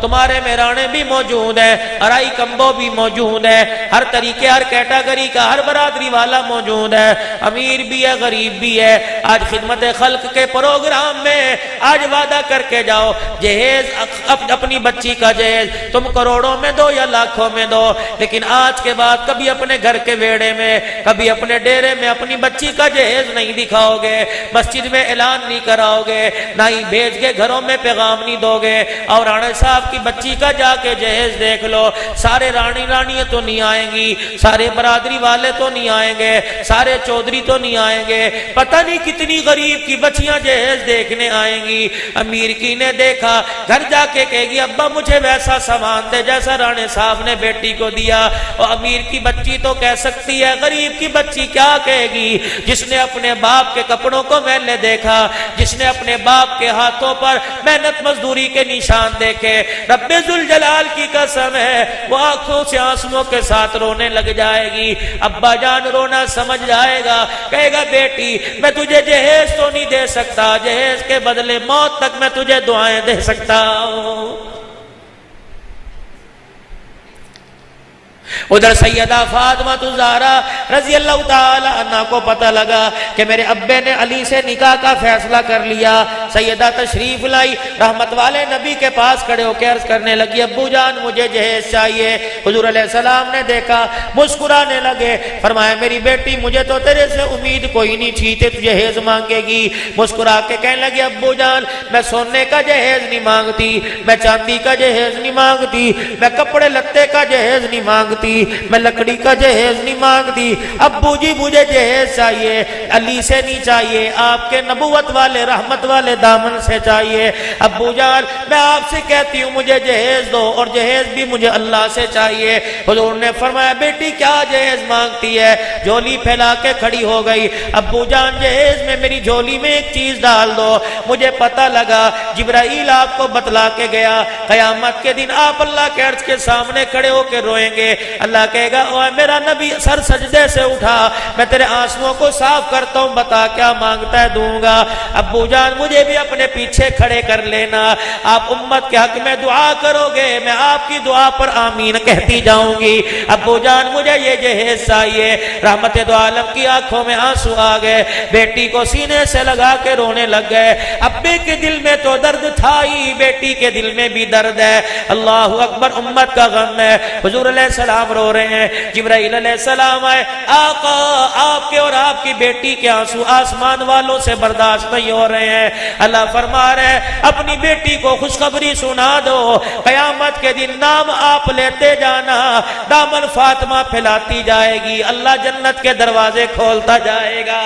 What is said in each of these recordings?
تمہارے مہرانے بھی موجود ہیں، ارائی کمبو بھی موجود ہے، ہر طریقے ہر کیٹاگری کا ہر برادری والا موجود ہے، امیر بھی ہے غریب بھی ہے۔ آج خدمت خلق کے پروگرام میں آج وعدہ کر کے جاؤ، جہیز اپنی بچی کا جہیز تم کروڑوں میں دو یا لاکھوں میں دو، لیکن آج کے بعد کبھی اپنے گھر کے ویڑے میں کبھی اپنے ڈیرے میں اپنی بچی کا جہیز نہیں دکھاؤ گے، مسجد میں اعلان نہیں کراؤ گے، نہ ہی بھیج کے گھروں میں پیغام نہیں دو گے۔ اور رانے صاحب کی بچی کا جا کے جہیز دیکھ لو، سارے رانیاں تو نہیں آئیں گی، سارے برادری والے تو نہیں آئیں گے، سارے چودھری تو نہیں آئیں گے، پتہ نہیں کتنی غریب کی بچیاں جہیز دیکھنے آئیں گی۔ امیر کی نے دیکھا، گھر جا کے کہے گی ابا مجھے ویسا سامان دے جیسا رانے صاحب نے بیٹی کو دیا۔ اور امیر کی بچی تو کہہ سکتی ہے، غریب کی بچی کیا کہے گی؟ جس نے اپنے باپ کے کپڑوں کو میلے دیکھا، جس نے اپنے باپ کے ہاتھوں پر محنت مزدوری کے نشان دیکھے، رب ذوالجلال کی قسم ہے وہ آنکھوں سے آنسوؤں کے ساتھ رونے لگ جائے گی۔ ابا جان رونا سمجھ جائے گا، کہے گا بیٹی میں تجھے جہیز تو نہیں دے سکتا، جہیز کے بدلے موت تک میں تجھے دعائیں دے سکتا ہوں۔ ادھر سیدہ فاطمہ الزہرا رضی اللہ تعالی عنہ کو پتہ لگا کہ میرے ابے نے علی سے نکاح کا فیصلہ کر لیا۔ سیدہ تشریف لائی، رحمت والے نبی کے پاس کھڑے ہو کے عرض کرنے لگی ابو جان مجھے جہیز چاہیے۔ حضور علیہ السلام نے دیکھا، مسکرانے لگے، فرمایا میری بیٹی مجھے تو تیرے سے امید کوئی نہیں تھی کہ تو جہیز مانگے گی۔ مسکرا کے کہنے لگی ابو جان میں سونے کا جہیز نہیں مانگتی، میں چاندی کا جہیز نہیں مانگتی، میں کپڑے لتے کا جہیز نہیں مانگتی، میں لکڑی کا جہیز نہیں مانگتی، ابو جی مجھے جہیز چاہیے، علی سے نہیں چاہیے، آپ کے نبوت والے رحمت والے دامن سے چاہیے۔ ابو جان میں آپ سے کہتی ہوں مجھے جہیز دو، اور جہیز بھی مجھے اللہ سے چاہیے۔ حضور نے فرمایا بیٹی کیا جہیز مانگتی ہے؟ جھولی پھیلا کے کھڑی ہو گئی، ابو جان جہیز میں میری جھولی میں ایک چیز ڈال دو۔ مجھے پتہ لگا جبرائیل آپ کو بتلا کے گیا قیامت کے دن آپ اللہ کے عرش کے سامنے کھڑے ہو کے روئیں گے، اللہ کہے گا اوہ میرا نبی سر سجدے سے اٹھا، میں تیرے آنسوؤں کو صاف کرتا ہوں، بتا کیا مانگتا ہے دوں گا۔ ابو جان مجھے بھی اپنے پیچھے کھڑے کر لینا، آپ امت کے حق میں دعا کرو گے، میں آپ کی دعا پر آمین کہتی جاؤں گی۔ ابو جان مجھے یہ جہیز چاہیے۔ رحمت دو عالم کی آنکھوں میں آنسو آ گئے، بیٹی کو سینے سے لگا کے رونے لگ گئے۔ ابے کے دل میں تو درد تھا ہی، بیٹی کے دل میں بھی درد ہے۔ اللہ اکبر، امت کا غم ہے۔ حضور علیہ السلام رو رہے ہیں، جبرائیل علیہ السلام آئے، آقا آپ کے اور آپ کی بیٹی کے آنسو آسمان والوں سے برداشت نہیں ہو رہے ہیں۔ اللہ فرما رہے ہیں اپنی بیٹی کو خوشخبری سنا دو، قیامت کے دن نام آپ لیتے جانا، دامن فاطمہ پھیلاتی جائے گی، اللہ جنت کے دروازے کھولتا جائے گا۔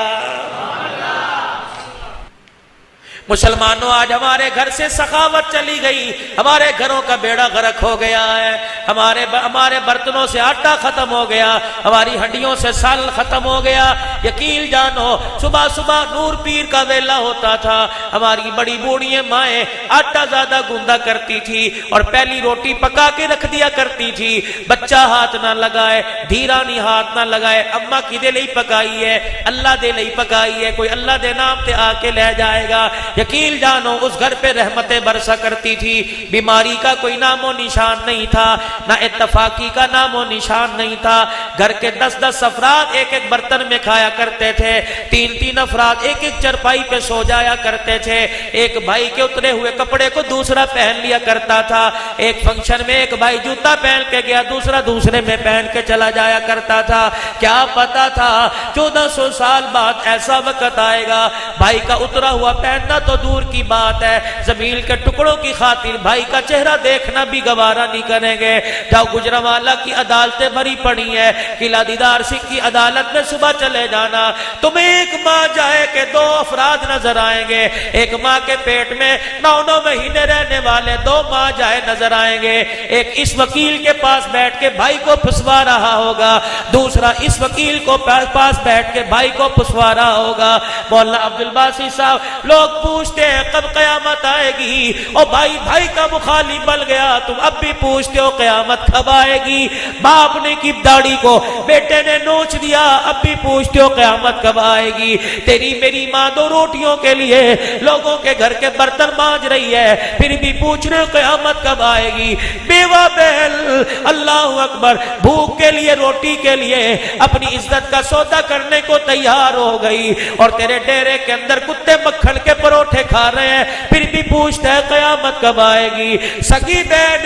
مسلمانوں آج ہمارے گھر سے سخاوت چلی گئی، ہمارے گھروں کا بیڑا غرق ہو گیا ہے، ہمارے برتنوں سے آٹا ختم ہو گیا، ہماری ہڈیوں سے سال ختم ہو گیا۔ یقین جانو صبح صبح نور پیر کا ویلا ہوتا تھا، ہماری بڑی بوڑھی مائیں آٹا زیادہ گوندا کرتی تھی اور پہلی روٹی پکا کے رکھ دیا کرتی تھی، بچہ ہاتھ نہ لگائے، دھیرانی ہاتھ نہ لگائے، اماں کی دے لئی پکائی ہے، اللہ دے لئی پکائی ہے، کوئی اللہ دے نام تے آ کے لے جائے گا۔ یقین جانو اس گھر پہ رحمتیں برسا کرتی تھی، بیماری کا کوئی نام و نشان نہیں تھا، نہ اتفاقی کا نام و نشان نہیں تھا۔ گھر کے 10 افراد ایک ایک برتن میں کھایا کرتے تھے، 3 افراد ایک ایک چرپائی پہ سو جایا کرتے تھے، ایک بھائی کے اترے ہوئے کپڑے کو دوسرا پہن لیا کرتا تھا، ایک فنکشن میں ایک بھائی جوتا پہن کے گیا، دوسرا دوسرے میں پہن کے چلا جایا کرتا تھا۔ کیا پتا تھا 1400 سال بعد ایسا وقت آئے گا بھائی کا اترا ہوا پہننا تو دور کی بات ہے، زمین کے ٹکڑوں کی خاطر بھائی کا چہرہ دیکھنا بھی گوارا نہیں کریں گے۔ جاؤ گجرانوالہ کی عدالتیں بھری پڑی ہیں، قلعہ دیدار سنگھ کی عدالت میں صبح چلے جانا، تمہیں ایک ماں جائے کہ 2 افراد نظر آئیں گے، ایک ماں کے پیٹ میں 9 مہینے رہنے والے 2 ماں جائے نظر آئیں گے، ایک اس وکیل کے پاس بیٹھ کے بھائی کو پھنسوا رہا ہوگا، دوسرا اس وکیل کو پاس بیٹھ کے بھائی کو پھنسوا رہا ہوگا۔ مولانا عبدالباسط صاحب لوگ پوچھتے ہیں کب قیامت آئے گی، اور بھائی بھائی کا مخالف بن گیا تم اب بھی پوچھتے ہو قیامت کب آئے گی، باپ نے کی داڑھی کو بیٹے نے نوچ دیا اب بھی پوچھتے ہو قیامت کب آئے گی، تیری میری ماں دو روٹیوں کے لیے لوگوں کے گھر کے برتن مانج رہی ہے پھر بھی پوچھ رہے قیامت کب آئے گی، بیوہ بہن اللہ اکبر بھوک کے لیے روٹی کے لیے اپنی عزت کا سودا کرنے کو تیار ہو گئی، اور تیرے ڈیرے کے اندر کتے مکھن کے پروٹھے کھا رہے ہیں پھر بھی پوچھتا ہے قیامت کب آئے گی، سگی بہن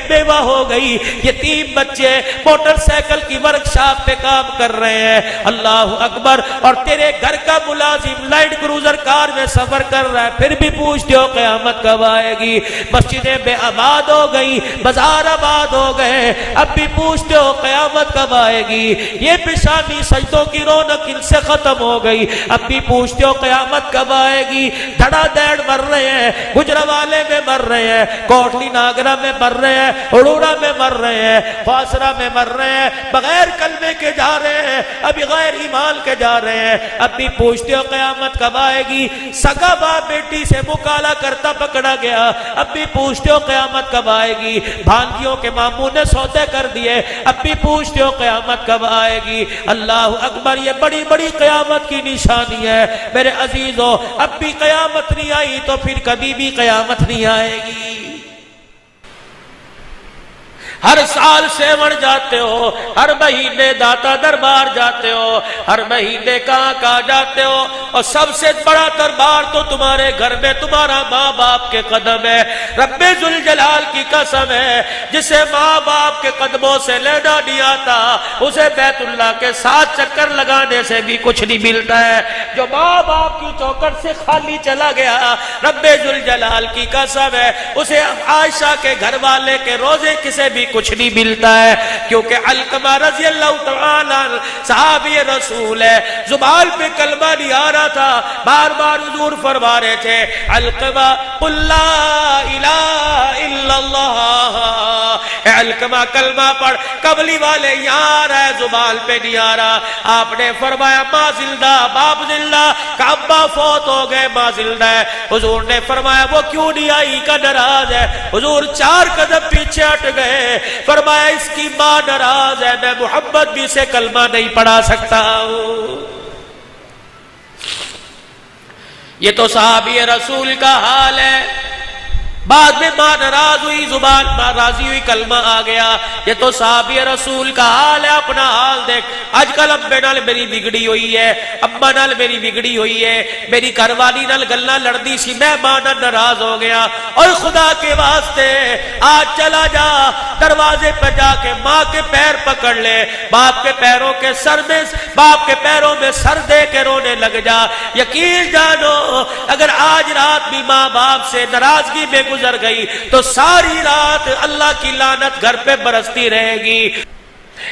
بیوہ ہو گئی، یتیم بچے موٹر سائیکل کی ورکشاپ پہ کام کر رہے ہیں اللہ اکبر، اور تیرے گھر کا ملازم لینڈ کروزر کار میں سفر کر رہا ہے پھر بھی پوچھتے ہو قیامت کب آئے گی، مسجدیں بے آباد ہو گئی بازار آباد ہو گئے اب بھی پوچھتے ہو قیامت کب آئے گی، یہ پیشانی سجدوں کی رونق ان سے ختم ہو گئی اب بھی پوچھتے ہو قیامت کب آئے گی، دھڑا دیڑ مر رہے ہیں، گجرانوالے میں مر رہے ہیں، کوٹلی ناگرہ میں مر رہے ہیں، اڑوڑا میں مر رہے ہیں، فاسرہ میں مر رہے ہیں، بغیر کلمے کے جا رہے ہیں، ابھی غیر ایمان کے جا رہے ہیں اب بھی پوچھتے ہو قیامت کب آئے گی، سگا باپ بیٹی سے مکالا کرتا پکڑا گیا اب بھی پوچھتے ہو قیامت کب آئے گی، بھانگیوں کے ماموں نے سودے کر دیے اب بھی پوچھتے ہو قیامت کب آئے گی، اللہ اکبر یہ بڑی بڑی قیامت کی نشانی ہے میرے عزیزو، اب بھی قیامت نہیں آئی تو پھر کبھی بھی قیامت نہیں آئے گی، ہر سال سیون جاتے ہو، ہر مہینے داتا دربار جاتے ہو، ہر مہینے کہاں جاتے ہو، اور سب سے بڑا دربار تو تمہارے گھر میں تمہارا ماں باپ کے قدم ہے، رب ذوالجلال کی قسم ہے جسے ماں باپ کے قدموں سے لینا نہیں آتا اسے بیت اللہ کے 7 چکر لگانے سے بھی کچھ نہیں ملتا ہے، جو ماں باپ کی چوکھٹ سے خالی چلا گیا رب ذوالجلال کی قسم ہے اسے عائشہ کے گھر والے کے روزے کسے بھی کچھ نہیں ملتا ہے، کیونکہ علقمہ رضی اللہ تعالیٰ صحابی رسول ہے، زبان پہ کلمہ نہیں آ رہا تھا، بار بار حضور فرما رہے تھے علقمہ قل لا الہ الا اللہ، علقمہ کلمہ پڑھ، قبلی والے یہاں آ رہا ہے زبان پہ نہیں آ رہا، آپ نے فرمایا ماں زندہ باپ زندہ، ابا فوت ہو گئے ماں زندہ ہے، حضور نے فرمایا وہ کیوں نہیں آئی کا ناراض ہے، حضور 4 قدم پیچھے ہٹ گئے، فرمایا اس کی ماں ناراض ہے میں محمد بھی سے کلمہ نہیں پڑھا سکتا ہوں، یہ تو صحابی رسول کا حال ہے، بعد میں ماں ناراض ہوئی زبان ماں راضی ہوئی کلمہ آ گیا، یہ تو صحابی رسول کا حال ہے، اپنا حال دیکھ، آج کل ابے نال میری بگڑی ہوئی ہے، ابا نال میری بگڑی ہوئی ہے، میری گھر والی نال گلا لڑدی سی میں ماں نال ناراض ہو گیا، اور خدا کے واسطے آج چلا جا دروازے پہ جا کے ماں کے پیر پکڑ لے، باپ کے پیروں کے سر میں باپ کے پیروں میں سر دے کے رونے لگ جا، یقین جانو اگر آج رات بھی ماں باپ سے ناراضگی میں گزر گئی تو ساری رات اللہ کی لعنت گھر پہ برستی رہے گی،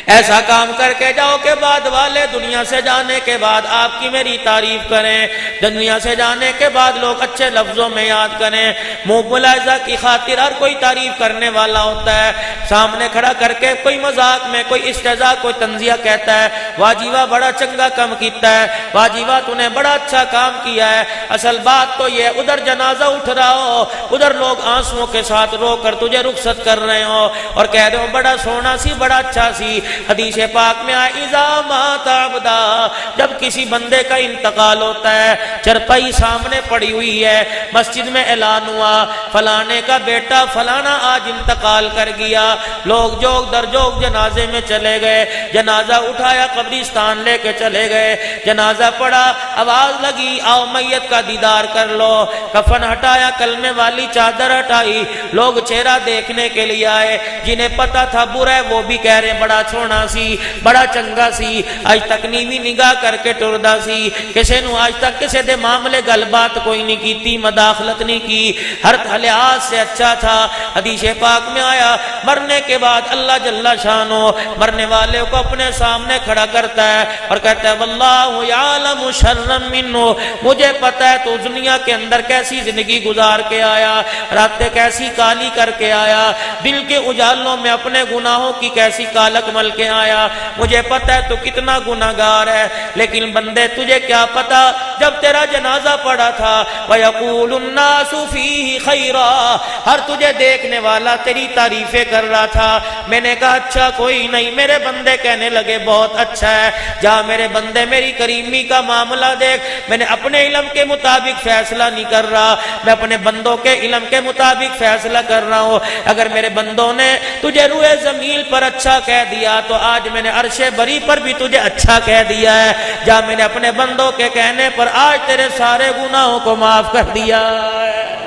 ایسا کام کر کے جاؤ کہ بعد والے دنیا سے جانے کے بعد آپ کی میری تعریف کریں، دنیا سے جانے کے بعد لوگ اچھے لفظوں میں یاد کریں، منہ ملاحظہ کی خاطر ہر کوئی تعریف کرنے والا ہوتا ہے، سامنے کھڑا کر کے کوئی مذاق میں کوئی استہزاء کوئی تنزیہ کہتا ہے واہ جی واہ بڑا چنگا کام کیتا ہے، واہ جی واہ تو نے بڑا اچھا کام کیا ہے، اصل بات تو یہ ادھر جنازہ اٹھ رہا ہو، ادھر لوگ آنسوؤں کے ساتھ رو کر تجھے رخصت کر رہے ہو اور کہہ رہے ہو بڑا سونا سی بڑا اچھا سی، حدیث پاک میں آئے اذا مات عبدا، جب کسی بندے کا انتقال ہوتا ہے چرپائی سامنے پڑی ہوئی ہے، مسجد میں اعلان ہوا فلانے کا بیٹا فلانا آج انتقال کر گیا، لوگ جوگ در جوگ جنازے میں چلے گئے، جنازہ اٹھایا قبرستان لے کے چلے گئے، جنازہ پڑا آواز لگی آؤ میت کا دیدار کر لو، کفن ہٹایا کلمے والی چادر ہٹائی، لوگ چہرہ دیکھنے کے لیے آئے، جنہیں پتا تھا برا ہے وہ بھی کہہ رہے بڑا چھوڑا سی بڑا چنگا سی، آج تک نیوی نگاہ کر کے ٹردا سی، کسے نو آج تک کسے دے معاملے گل بات کوئی نہیں کیتی، مداخلت نہیں کی، ہر لحاظ سے اچھا تھا، حدیث پاک میں آیا مرنے کے بعد اللہ جل شانو مرنے والے کو اپنے سامنے کھڑا کرتا ہے اور کہتا ہے واللہ یعلم شرا منہ، مجھے پتا ہے تو دنیا کے اندر کیسی زندگی گزار کے آیا، راتیں کیسی کالی کر کے آیا، دل کے اجالوں میں اپنے گناہوں کی کیسی کالک سنبھل کے آیا، مجھے پتہ ہے تو کتنا گناہگار ہے، لیکن بندے تجھے کیا پتا جب تیرا جنازہ پڑا تھا وَيَقُولُ النَّاسُ فِيهِ خَيْرًا، ہر تجھے دیکھنے والا تیری تعریفیں کر رہا تھا۔ میں نے کہا اچھا کوئی نہیں، میرے بندے کہنے لگے بہت اچھا ہے، جا میرے بندے میری کریمی کا معاملہ دیکھ، میں نے اپنے علم کے مطابق فیصلہ نہیں کر رہا، میں اپنے بندوں کے علم کے مطابق فیصلہ کر رہا ہوں۔ اگر میرے بندوں نے تجھے روئے زمین پر اچھا کہہ دیا تو آج میں نے عرش بری پر بھی تجھے اچھا کہہ دیا ہے، جا میں نے اپنے بندوں کے کہنے پر آج تیرے سارے گناہوں کو معاف کر دیا ہے۔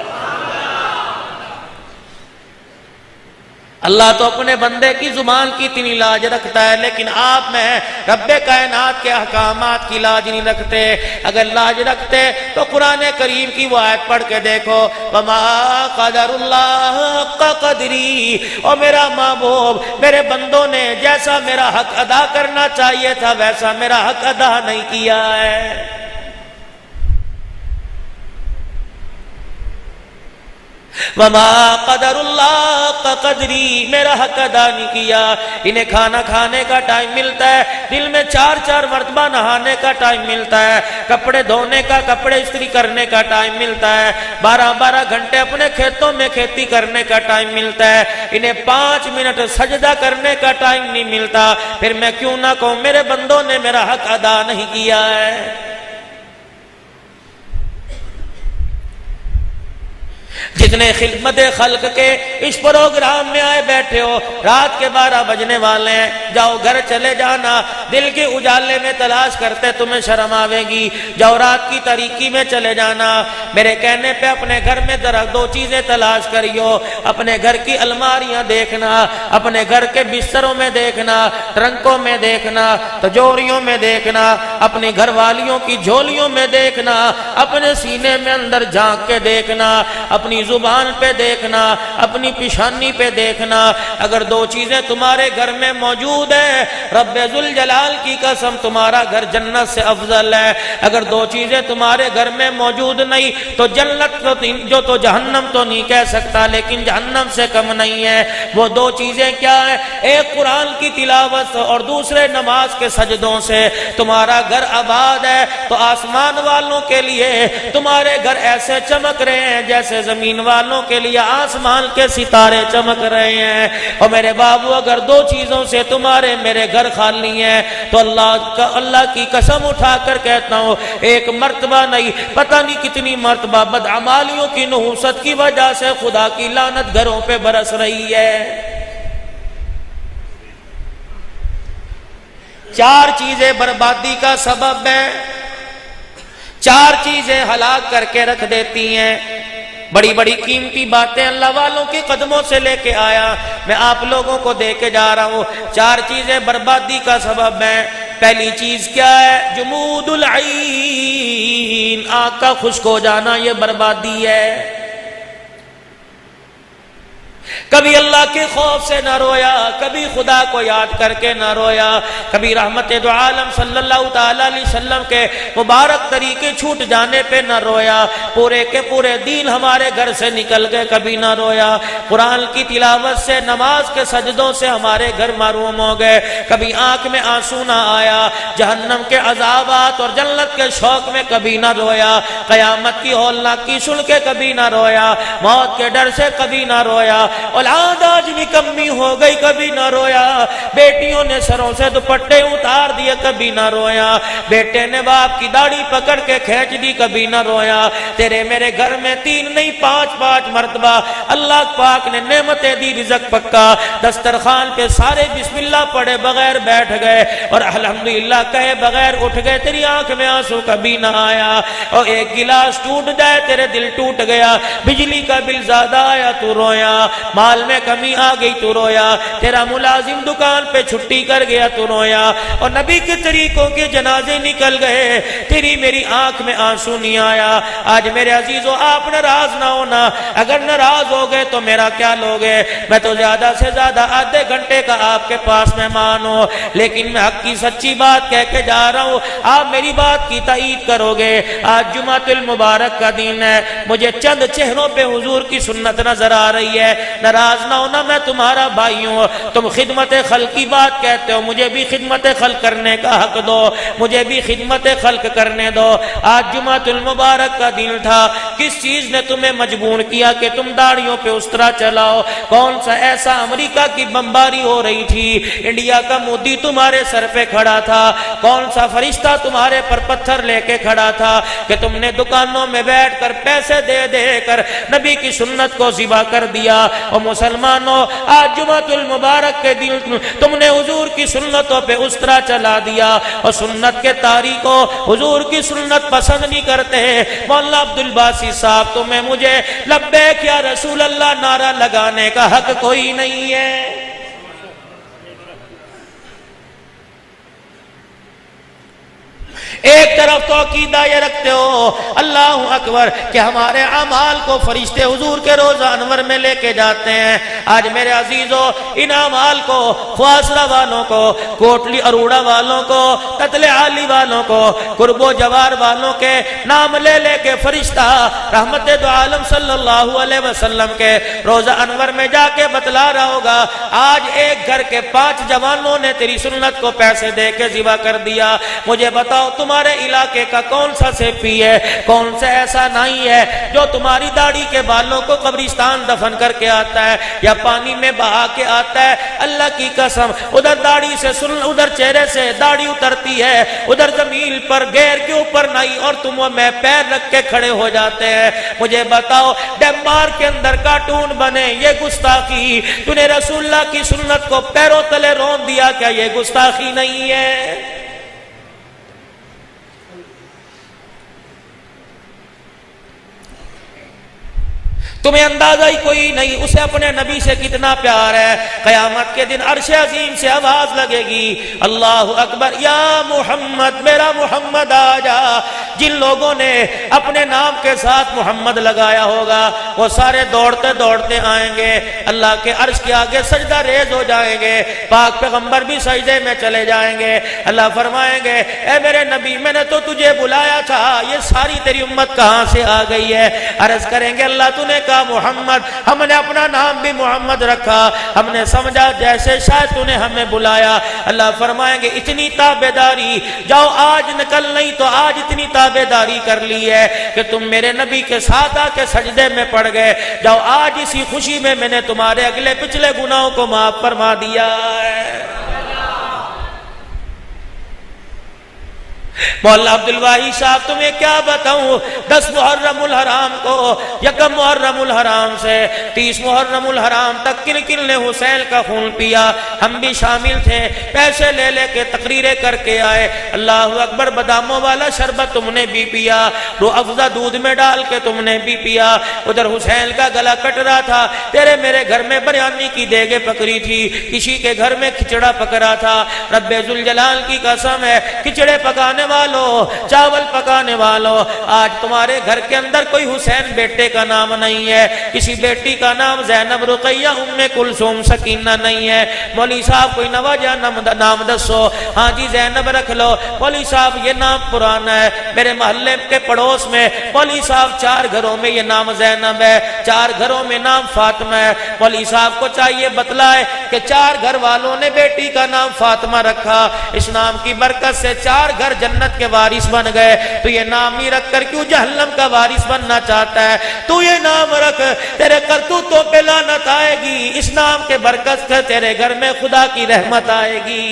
اللہ تو اپنے بندے کی زبان کی اتنی لاج رکھتا ہے، لیکن آپ میں رب کائنات کے احکامات کی لاج نہیں رکھتے۔ اگر لاج رکھتے تو قرآن کریم کی وہ آیت پڑھ کے دیکھو، وَمَا قَدَرُ اللَّهَ حَقَّ قَدْرِهِ، اور میرا محبوب میرے بندوں نے جیسا میرا حق ادا کرنا چاہیے تھا ویسا میرا حق ادا نہیں کیا ہے۔ وَمَا قَدَرُ اللَّهَ حَقَّ قَدْرِهِ، میرا حق ادا نہیں کیا۔ انہیں کھانا کھانے کا ٹائم ملتا ہے، دل میں 4 مرتبہ نہانے کا ٹائم ملتا ہے، کپڑے دھونے کا، کپڑے استری کرنے کا ٹائم ملتا ہے، 12 گھنٹے اپنے کھیتوں میں کھیتی کرنے کا ٹائم ملتا ہے، انہیں 5 منٹ سجدہ کرنے کا ٹائم نہیں ملتا، پھر میں کیوں نہ کہوں میرے بندوں نے میرا حق ادا نہیں کیا ہے۔ جتنے خدمت خلق کے اس پروگرام میں آئے بیٹھے ہو، رات کے 12 بجنے والے ہیں، جاؤ گھر چلے جانا، دل کے اجالے میں تلاش کرتے تمہیں شرم آوے گی، جاؤ رات کی تاریکی میں چلے جانا، میرے کہنے پہ اپنے گھر میں درخت 2 چیزیں تلاش کریو، اپنے گھر کی الماریاں دیکھنا، اپنے گھر کے بستروں میں دیکھنا، ٹرنکوں میں دیکھنا، تجوریوں میں دیکھنا، اپنی گھر والیوں کی جھولیوں میں دیکھنا، اپنے سینے میں اندر جھانک کے دیکھنا، اپنی زبان پہ دیکھنا، اپنی پیشانی پہ دیکھنا۔ اگر 2 چیزیں تمہارے گھر میں موجود ہیں، رب ذوالجلال کی قسم تمہارا گھر جنت سے افضل ہے۔ اگر 2 چیزیں تمہارے گھر میں موجود نہیں تو جنت جو تو جہنم تو نہیں کہہ سکتا، لیکن جہنم سے کم نہیں ہے۔ وہ 2 چیزیں کیا ہیں؟ ایک قرآن کی تلاوت اور دوسرے نماز کے سجدوں سے تمہارا گھر آباد ہے تو آسمان والوں کے لیے تمہارے گھر ایسے چمک رہے ہیں جیسے زمین والوں کے لیے آسمان کے ستارے چمک رہے ہیں۔ اور میرے بابو اگر 2 چیزوں سے تمہارے میرے گھر خالی ہیں تو اللہ کی قسم اٹھا کر کہتا ہوں، ایک مرتبہ نہیں پتہ نہیں کتنی مرتبہ بدعمالیوں کی نحوست کی وجہ سے خدا کی لعنت گھروں پہ برس رہی ہے۔ 4 چیزیں بربادی کا سبب ہیں، 4 چیزیں ہلاک کر کے رکھ دیتی ہیں۔ بڑی بڑی قیمتی باتیں اللہ والوں کے قدموں سے لے کے آیا، میں آپ لوگوں کو دے کے جا رہا ہوں۔ 4 چیزیں بربادی کا سبب ہیں۔ پہلی چیز کیا ہے؟ جمود العین، آنکھ کا خشک ہو جانا، یہ بربادی ہے۔ کبھی اللہ کے خوف سے نہ رویا، کبھی خدا کو یاد کر کے نہ رویا، کبھی رحمت دو عالم صلی اللہ تعالی علیہ وسلم کے مبارک طریقے چھوٹ جانے پہ نہ رویا، پورے کے پورے دین ہمارے گھر سے نکل گئے کبھی نہ رویا، قرآن کی تلاوت سے نماز کے سجدوں سے ہمارے گھر محروم ہو گئے، کبھی آنکھ میں آنسو نہ آیا، جہنم کے عذابات اور جنت کے شوق میں کبھی نہ رویا، قیامت کی ہولناکی سن کے کبھی نہ رویا، موت کے ڈر سے کبھی نہ رویا، اولاد آج نکمی ہو گئی کبھی نہ رویا، بیٹیوں نے سروں سے دوپٹے اتار دیے کبھی نہ رویا، بیٹے نے باپ کی داڑھی پکڑ کے کھینچ دی کبھی نہ رویا۔ تیرے میرے گھر میں 3 نہیں 5 مرتبہ اللہ پاک نے نعمتیں دی، رزق پکا، دسترخوان پہ سارے بسم اللہ پڑھے بغیر بیٹھ گئے اور الحمدللہ کہے بغیر اٹھ گئے، تیری آنکھ میں آنسو کبھی نہ آیا۔ اور ایک گلاس ٹوٹ جائے تیرے دل ٹوٹ گیا، بجلی کا بل زیادہ آیا تو رویا، مال میں کمی آ گئی تو رویا، تیرا ملازم دکان پہ چھٹی کر گیا تو رویا، اور نبی کے طریقوں کے جنازے نکل گئے، تیری میری آنکھ میں آنسو نہیں آیا۔ آج میرے عزیزو آپ ناراض نہ ہونا، اگر ناراض ہو گئے تو میرا کیا لوگے؟ میں تو زیادہ سے زیادہ آدھے گھنٹے کا آپ کے پاس مہمان ہوں، لیکن میں حق کی سچی بات کہہ کے جا رہا ہوں، آپ میری بات کی تائید کرو گے۔ آج جمعۃ المبارک کا دن ہے، مجھے چند چہروں پہ حضور کی سنت نظر آ رہی ہے، ناراض نہ ہونا، میں تمہارا بھائی ہوں، تم خدمت خلق کی بات کہتے ہو، مجھے بھی خدمت خلق کرنے کا حق دو، مجھے بھی خدمت خلق کرنے دو۔ آج جمعۃ المبارک کا دن تھا، کس چیز نے تمہیں مجبور کیا کہ تم داڑھیوں پہ اس طرح چلاؤ؟ کون سا ایسا امریکہ کی بمباری ہو رہی تھی، انڈیا کا مودی تمہارے سر پہ کھڑا تھا، کون سا فرشتہ تمہارے پر پتھر لے کے کھڑا تھا کہ تم نے دکانوں میں بیٹھ کر پیسے دے دے کر نبی کی سنت کو ذبح کر دیا؟ اور مسلمانوں، آج جمعۃ المبارک کے دن تم نے حضور کی سنتوں پہ اس طرح چلا دیا، اور سنت کے تاریخوں حضور کی سنت پسند نہیں کرتے۔ مولانا عبدالباسط صاحب، تمہیں مجھے لبیک یا رسول اللہ نعرہ لگانے کا حق کوئی نہیں ہے۔ ایک طرف تو عقیدہ یہ رکھتے ہو اللہ اکبر کہ ہمارے اعمال کو فرشتے حضور کے روزہ انور میں لے کے جاتے ہیں۔ آج میرے عزیزو، ان اعمال کو خواصلہ والوں کو، کوٹلی اروڑا والوں کو، قتل عالی والوں کو، قرب و جوار والوں کے نام لے لے کے فرشتہ رحمت دو عالم صلی اللہ علیہ وسلم کے روزہ انور میں جا کے بتلا رہا ہوگا، آج ایک گھر کے 5 جوانوں نے تیری سنت کو پیسے دے کے ذبح کر دیا۔ مجھے بتاؤ تمہارے علاقے کا کون سا سیفی ہے، کون سا ایسا نہیں ہے جو تمہاری داڑھی کے بالوں کو قبرستان دفن کر کے آتا ہے یا پانی میں بہا کے آتا ہے؟ اللہ کی قسم، ادھر داڑھی سے ادھر چہرے سے داڑھی اترتی ہے، ادھر زمین پر گیر کے اوپر نہیں، اور تم میں پیر رکھ کے کھڑے ہو جاتے ہیں۔ مجھے بتاؤ، ڈنمارک کے اندر کارٹون بنے، یہ گستاخی؟ تو نے رسول اللہ کی سنت کو پیروں تلے رون دیا، کیا یہ گستاخی نہیں ہے؟ تمہیں اندازہ ہی کوئی نہیں اسے اپنے نبی سے کتنا پیار ہے۔ قیامت کے دن عرش عظیم سے آواز لگے گی، اللہ اکبر، یا محمد، میرا محمد آ جا۔ جن لوگوں نے اپنے نام کے ساتھ محمد لگایا ہوگا وہ سارے دوڑتے دوڑتے آئیں گے، اللہ کے عرش کے آگے سجدہ ریز ہو جائیں گے، پاک پیغمبر بھی سجدے میں چلے جائیں گے۔ اللہ فرمائیں گے، اے میرے نبی، میں نے تو تجھے بلایا تھا، یہ ساری تیری امت کہاں سے آ گئی ہے؟ عرض کریں گے، اللہ تو نے کہا محمد، ہم نے اپنا نام بھی محمد رکھا، ہم نے سمجھا جیسے شاید تو نے ہمیں بلایا۔ اللہ فرمائیں گے، اتنی تابعداری، جاؤ آج نکل، نہیں تو آج اتنی تابعداری کر لی ہے کہ تم میرے نبی کے ساتھ آ کے سجدے میں پڑ گئے، جاؤ آج اسی خوشی میں نے تمہارے اگلے پچھلے گناہوں کو معاف فرما دیا ہے۔ مولانا عبدالواحد صاحب، تمہیں کیا بتاؤں، 10 محرم الحرام کو، 1 محرم الحرام سے 30 محرم الحرام تک کن کن نے حسین کا خون پیا؟ ہم بھی شامل تھے، پیسے لے لے کے تقریریں کر کے آئے۔ اللہ اکبر، باداموں والا شربت تم نے بھی پیا، روح افزا دودھ میں ڈال کے تم نے بھی پیا۔ ادھر حسین کا گلا کٹ رہا تھا، تیرے میرے گھر میں بریانی کی دیگیں پکڑی تھی، کسی کے گھر میں کھچڑا پکڑا تھا۔ رب ذوالجلال کی قسم ہے، کھچڑے پکانے والوں، چاول پکانے والوں، آج تمہارے گھر کے اندر کوئی حسین بیٹے کا نام نہیں ہے، کسی بیٹی کا نام زینب، رقیہ، ام کلثوم، سکینہ نہیں ہے۔ مولوی صاحب کوئی نواجہ نام دسو، ہاں جی زینب رکھ لو۔ مولوی صاحب یہ نام پرانا ہے، میرے محلے کے پڑوس میں مولوی صاحب 4 گھروں میں یہ نام زینب ہے، 4 گھروں میں نام فاطمہ ہے۔ مولوی صاحب کو چاہیے بتلائے کہ 4 گھر والوں نے بیٹی کا نام فاطمہ رکھا، اس نام کی برکت سے 4 گھر جنت کے وارث بن گئے، تو یہ نام ہی رکھ کر کیوں جہنم کا وارث بننا چاہتا ہے؟ تو یہ نام رکھ، تیرے کرتوتوں پہ لعنت آئے گی، اس نام کے برکت سے تیرے گھر میں خدا کی رحمت آئے گی۔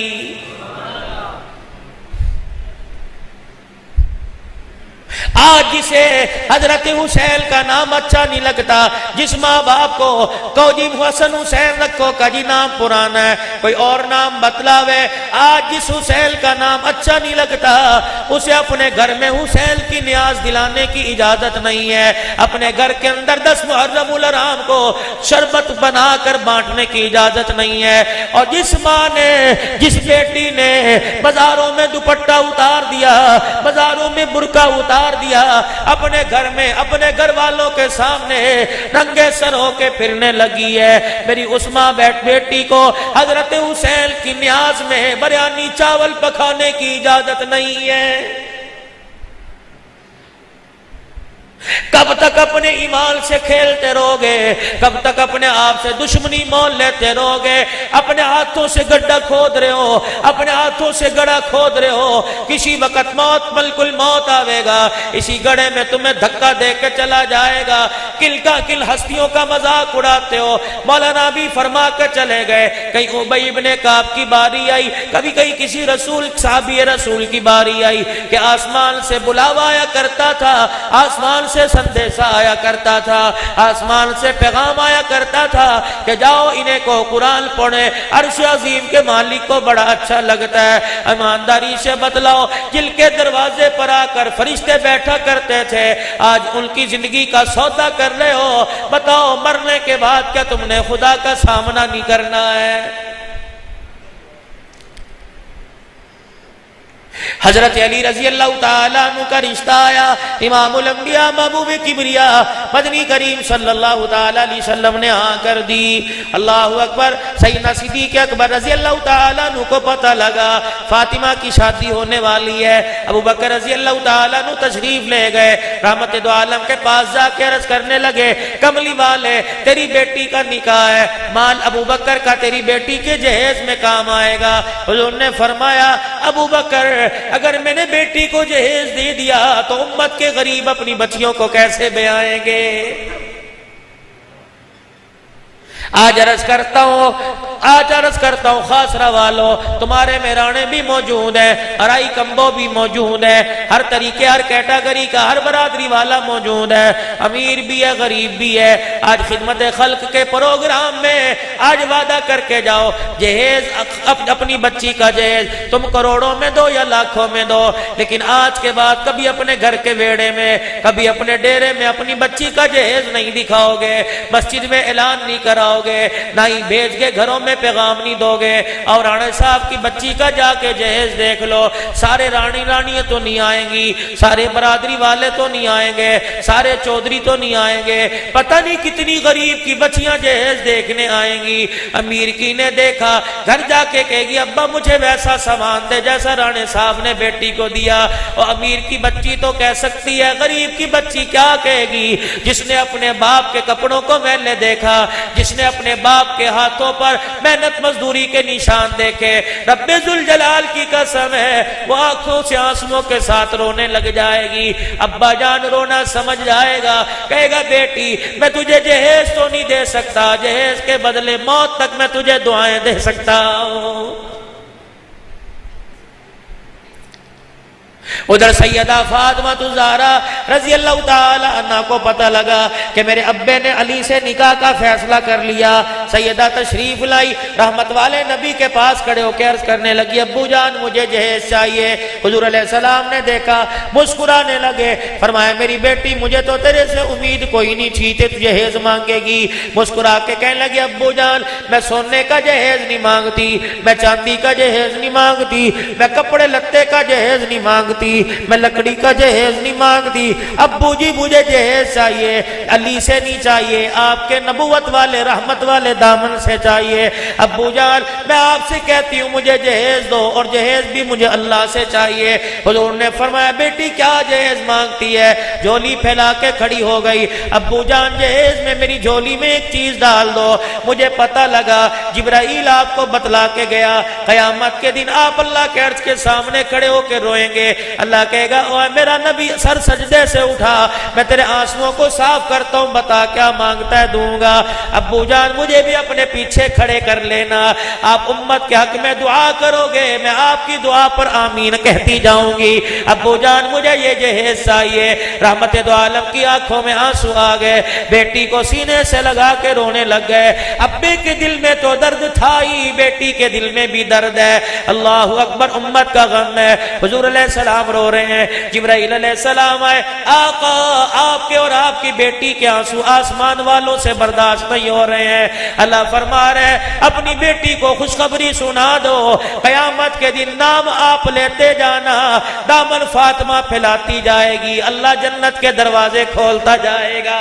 آج جسے حضرت حسین کا نام اچھا نہیں لگتا، جس ماں باپ کو جی حسن حسین رکھو کا جی نام پرانا ہے، کوئی اور نام بتلاوے، آج جس حسین کا نام اچھا نہیں لگتا اسے اپنے گھر میں حسین کی نیاز دلانے کی اجازت نہیں ہے، اپنے گھر کے اندر 10 محرم الحرام کو شربت بنا کر بانٹنے کی اجازت نہیں ہے۔ اور جس ماں نے، جس بیٹی نے بازاروں میں دوپٹہ اتار دیا، بازاروں میں برقع اتار دیا، اپنے گھر میں اپنے گھر والوں کے سامنے رنگے سر ہو کے پھرنے لگی ہے، میری اس ماں بیٹی کو حضرت حسین کی نیاز میں بریانی چاول پکانے کی اجازت نہیں ہے۔ کب تک اپنے ایمان سے کھیلتے رہو گے؟ کب تک اپنے آپ سے دشمنی مول لیتے رہو گے؟ اپنے ہاتھوں سے گڈھا کھود رہے ہو، اپنے ہاتھوں سے گڑھا کھود رہے ہو، کسی وقت موت ملک الموت آوے گا، اسی گڑھے میں تمہیں دھکا دے کے چلا جائے گا۔ کل کا کل ہستیوں کا مذاق اڑاتے ہو۔ مولانا بھی فرما کے چلے گئے، کہیں ابی ابن کعب کی باری آئی، کبھی کہیں کسی رسول صحابی رسول کی باری آئی کہ آسمان سے بلاوا آیا کرتا تھا، آسمان سے سندیشہ آیا کرتا تھا، آسمان سے پیغام آیا کرتا تھا کہ جاؤ انہیں کو قرآن پڑھے، عرش عظیم کے مالک کو بڑا اچھا لگتا ہے۔ ایمانداری سے بتلاؤ، جل کے دروازے پر آ کر فرشتے بیٹھا کرتے تھے، آج ان کی زندگی کا سودا کر رہے ہو، بتاؤ مرنے کے بعد کیا تم نے خدا کا سامنا نہیں کرنا ہے؟ حضرت علی رضی اللہ تعالیٰ عنہ کا رشتہ آیا، امام الانبیاء محبوب کبریا مدنی کریم صلی اللہ تعالیٰ علیہ وسلم نے آ کر دی۔ اللہ اکبر۔ سیدنا صدیق اکبر رضی اللہ تعالیٰ عنہ کو پتہ لگا فاطمہ کی شادی ہونے والی ہے۔ ابو بکر رضی اللہ تعالیٰ عنہ تشریف لے گئے، رحمت دو عالم کے پاس جا کے عرض کرنے لگے، کملی والے تیری بیٹی کا نکاح ہے، مال ابو بکر کا تیری بیٹی کے جہیز میں کام آئے گا۔ حضور نے فرمایا، ابو بکر اگر میں نے بیٹی کو جہیز دے دیا تو امت کے غریب اپنی بچیوں کو کیسے بیائیں گے؟ آج عرض کرتا ہوں خاصرہ والوں، تمہارے مہرانے بھی موجود ہیں، ارائی کمبو بھی موجود ہے، ہر طریقے ہر کیٹاگری کا ہر برادری والا موجود ہے، امیر بھی ہے غریب بھی ہے۔ آج خدمت خلق کے پروگرام میں آج وعدہ کر کے جاؤ، جہیز اپنی بچی کا جہیز تم کروڑوں میں دو یا لاکھوں میں دو، لیکن آج کے بعد کبھی اپنے گھر کے ویڑے میں، کبھی اپنے ڈیرے میں اپنی بچی کا جہیز نہیں دکھاؤ گے، مسجد میں اعلان نہیں کراؤ گے، نہ ہی بھیج کے گھروں میں پیغام نہیں دو گے۔ اور رانے صاحب کی بچی کا جا کے جہیز دیکھ لو، سارے رانیاں تو نہیں آئیں گی، سارے برادری والے تو نہیں آئیں گے، سارے چودھری تو نہیں آئیں گے، پتہ نہیں کتنی غریب کی بچیاں جہیز دیکھنے آئیں گی۔ امیر کی نے دیکھا، گھر جا کے کہے گی ابا مجھے ویسا سامان دے جیسا رانے صاحب نے بیٹی کو دیا۔ اور امیر کی بچی تو کہہ سکتی ہے، غریب کی بچی کیا کہے گی؟ جس نے اپنے باپ کے کپڑوں کو میلے دیکھا، جس نے اپنے باپ کے ہاتھوں پر محنت مزدوری کے نشان دیکھے، رب ذوالجلال کی قسم ہے وہ آنکھوں سے آنسوؤں کے ساتھ رونے لگ جائے گی۔ ابا جان رونا سمجھ جائے گا، کہے گا بیٹی میں تجھے جہیز تو نہیں دے سکتا، جہیز کے بدلے موت تک میں تجھے دعائیں دے سکتا ہوں۔ ادھر سیدہ فاطمہ الزہرا رضی اللہ تعالی عنہ کو پتہ لگا کہ میرے ابے نے علی سے نکاح کا فیصلہ کر لیا۔ سیدہ تشریف لائی، رحمت والے نبی کے پاس کھڑے ہو کے عرض کرنے لگی، ابو جان مجھے جہیز چاہیے۔ حضور علیہ السلام نے دیکھا، مسکرانے لگے، فرمایا میری بیٹی مجھے تو تیرے سے امید کوئی نہیں تھی کہ تو جہیز مانگے گی۔ مسکرا کے کہنے لگی، ابو جان میں سونے کا جہیز نہیں مانگتی، میں چاندی کا جہیز نہیں مانگتی، میں کپڑے لتے کا جہیز نہیں مانگتی، میں لکڑی کا جہیز نہیں مانگتی۔ ابو جی مجھے جہیز چاہیے، علی سے نہیں چاہیے، آپ کے نبوت والے رحمت والے دامن سے چاہیے۔ ابو جان میں آپ سے کہتی ہوں مجھے جہیز دو، اور جہیز بھی مجھے اللہ سے چاہیے۔ حضور نے فرمایا بیٹی کیا جہیز مانگتی ہے؟ جھولی پھیلا کے کھڑی ہو گئی، ابو جان جہیز میں میری جھولی میں ایک چیز ڈال دو۔ مجھے پتہ لگا جبرائیل آپ کو بتلا کے گیا، قیامت کے دن آپ اللہ کے عرش کے سامنے کھڑے ہو کے روئیں گے۔ اللہ کہے گا اوہ میرا نبی سر سجدے سے اٹھا، میں تیرے آنسوؤں کو صاف کرتا ہوں، بتا کیا مانگتا ہے دوں گا۔ ابو جان مجھے بھی اپنے پیچھے کھڑے کر لینا، آپ امت کے حق میں دعا کرو گے، میں آپ کی دعا پر آمین کہتی جاؤں گی۔ ابو جان مجھے یہ جہیز چاہیے۔ رحمت دو عالم کی آنکھوں میں آنسو آ گئے، بیٹی کو سینے سے لگا کے رونے لگ گئے۔ ابے کے دل میں تو درد تھا ہی، بیٹی کے دل میں بھی درد ہے۔ اللہ اکبر، امت کا غم ہے۔ حضور علیہ السلام رو رہے ہیں، جبرائیل علیہ السلام آئے، آقا آپ کے اور آپ کی بیٹی کے آنسو آسمان والوں سے برداشت نہیں ہو رہے ہیں۔ اللہ فرما رہے ہیں اپنی بیٹی کو خوشخبری سنا دو، قیامت کے دن نام آپ لیتے جانا، دامن فاطمہ پھیلاتی جائے گی، اللہ جنت کے دروازے کھولتا جائے گا۔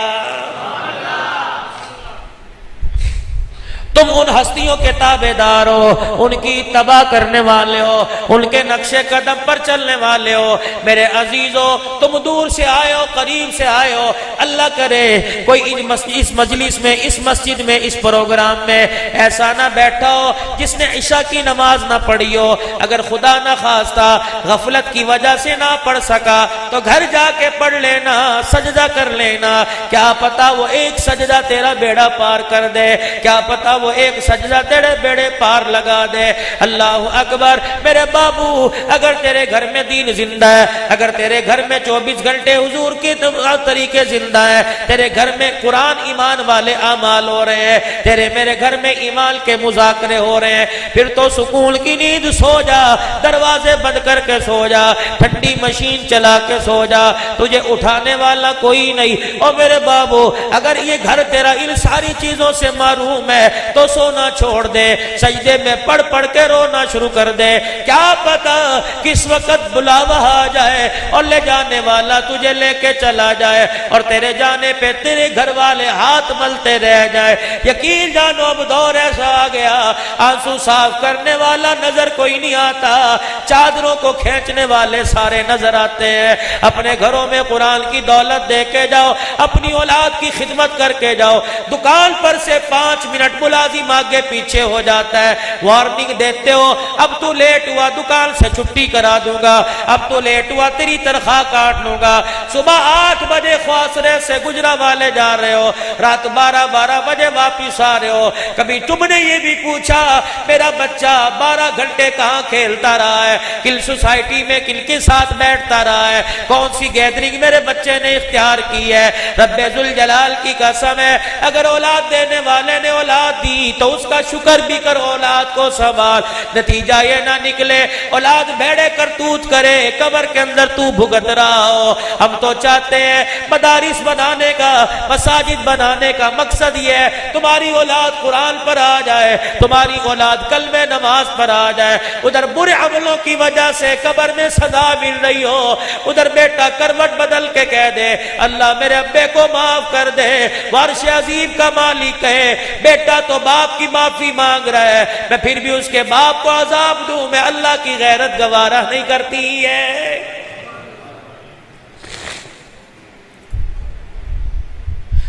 تم ان ہستیوں کے تابع دار ہو، ان کی اتباع کرنے والے ہو، ان کے نقش قدم پر چلنے والے ہو۔ میرے عزیزو، تم دور سے آئے ہو، قریب سے آئے ہو، اللہ کرے کوئی اس مجلس میں، اس مسجد میں، اس پروگرام میں ایسا نہ بیٹھا ہو جس نے عشاء کی نماز نہ پڑھی ہو۔ اگر خدا نہ خواستہ غفلت کی وجہ سے نہ پڑھ سکا تو گھر جا کے پڑھ لینا، سجدہ کر لینا، کیا پتا وہ ایک سجدہ تیرا بیڑا پار کر دے، کیا پتا وہ ایک سجدہ تیرے بیڑے پار لگا دے۔ اللہ اکبر۔ میرے بابو، اگر تیرے گھر میں دین زندہ ہے، اگر تیرے گھر میں 24 گھنٹے حضور کے طریقے زندہ ہے، تیرے گھر میں قرآن ایمان والے اعمال ہو رہے ہیں، تیرے میرے گھر میں ایمان کے مذاکرے ہو رہے ہیں، پھر تو سکون کی نیند سو جا، دروازے بند کر کے سو جا، ٹھنڈی مشین چلا کے سو جا، تجھے اٹھانے والا کوئی نہیں۔ اور میرے بابو، اگر یہ گھر تیرا ان ساری چیزوں سے محروم ہے تو سونا چھوڑ دے، سجدے میں پڑھ پڑھ کے رونا شروع کر دے، کیا پتا کس وقت بلاوا آ جائے اور لے جانے والا تجھے لے کے چلا جائے اور تیرے جانے پہ تیرے گھر والے ہاتھ ملتے رہ جائے۔ یقین جانو اب دور ایسا آ گیا، آنسو صاف کرنے والا نظر کوئی نہیں آتا، چادروں کو کھینچنے والے سارے نظر آتے ہیں۔ اپنے گھروں میں قرآن کی دولت دے کے جاؤ، اپنی اولاد کی خدمت کر کے جاؤ۔ دکان پر سے 5 منٹ ملازم آگے پیچھے ہو جاتا ہے، وارننگ دیتے ہو، اب تو لیٹ ہوا دکان سے چھٹی کرا دوں گا، اب تو لیٹ ہوا تیری تنخواہ کاٹ لوں گا۔ صبح 8 بجے خواصرے سے گجرا والے جا رہے ہو، رات 12 بجے واپس آ رہے ہو۔ کبھی تم نے یہ بھی پوچھا میرا بچہ 12 گھنٹے کہاں کھیلتا رہا ہے، کن سوسائٹی میں کن کے ساتھ بیٹھتا رہا ہے، کون سی گیدرنگ میرے بچے نے اختیار کی ہے؟ رب ذوالجلال کی قسم ہے، اگر اولاد دینے والے نے اولاد دی تو اس کا شکر بھی کر، اولاد کو سنبھال۔ نتیجہ یہ نہ نکلے اولاد بھیڑے کرتوت کرے، قبر کے اندر تو بھگت رہا ہو۔ ہم تو چاہتے ہیں مدارس بنانے کا، مساجد بنانے کا مقصد یہ ہے تمہاری اولاد قرآن پر آ جائے، تمہاری اولاد کلمہ نماز پر آ جائے۔ ادھر برے عملوں کی وجہ سے قبر میں سزا مل رہی ہو، ادھر بیٹا کروٹ بدل کے کہہ دے اللہ میرے ابے کو معاف کر دے، عرش عظیم کا مالک ہے، بیٹا تو باپ کی معافی مانگ رہا ہے، میں پھر بھی اس کے باپ کو عذاب دوں، میں اللہ کی غیرت گوارہ نہیں کرتی ہے۔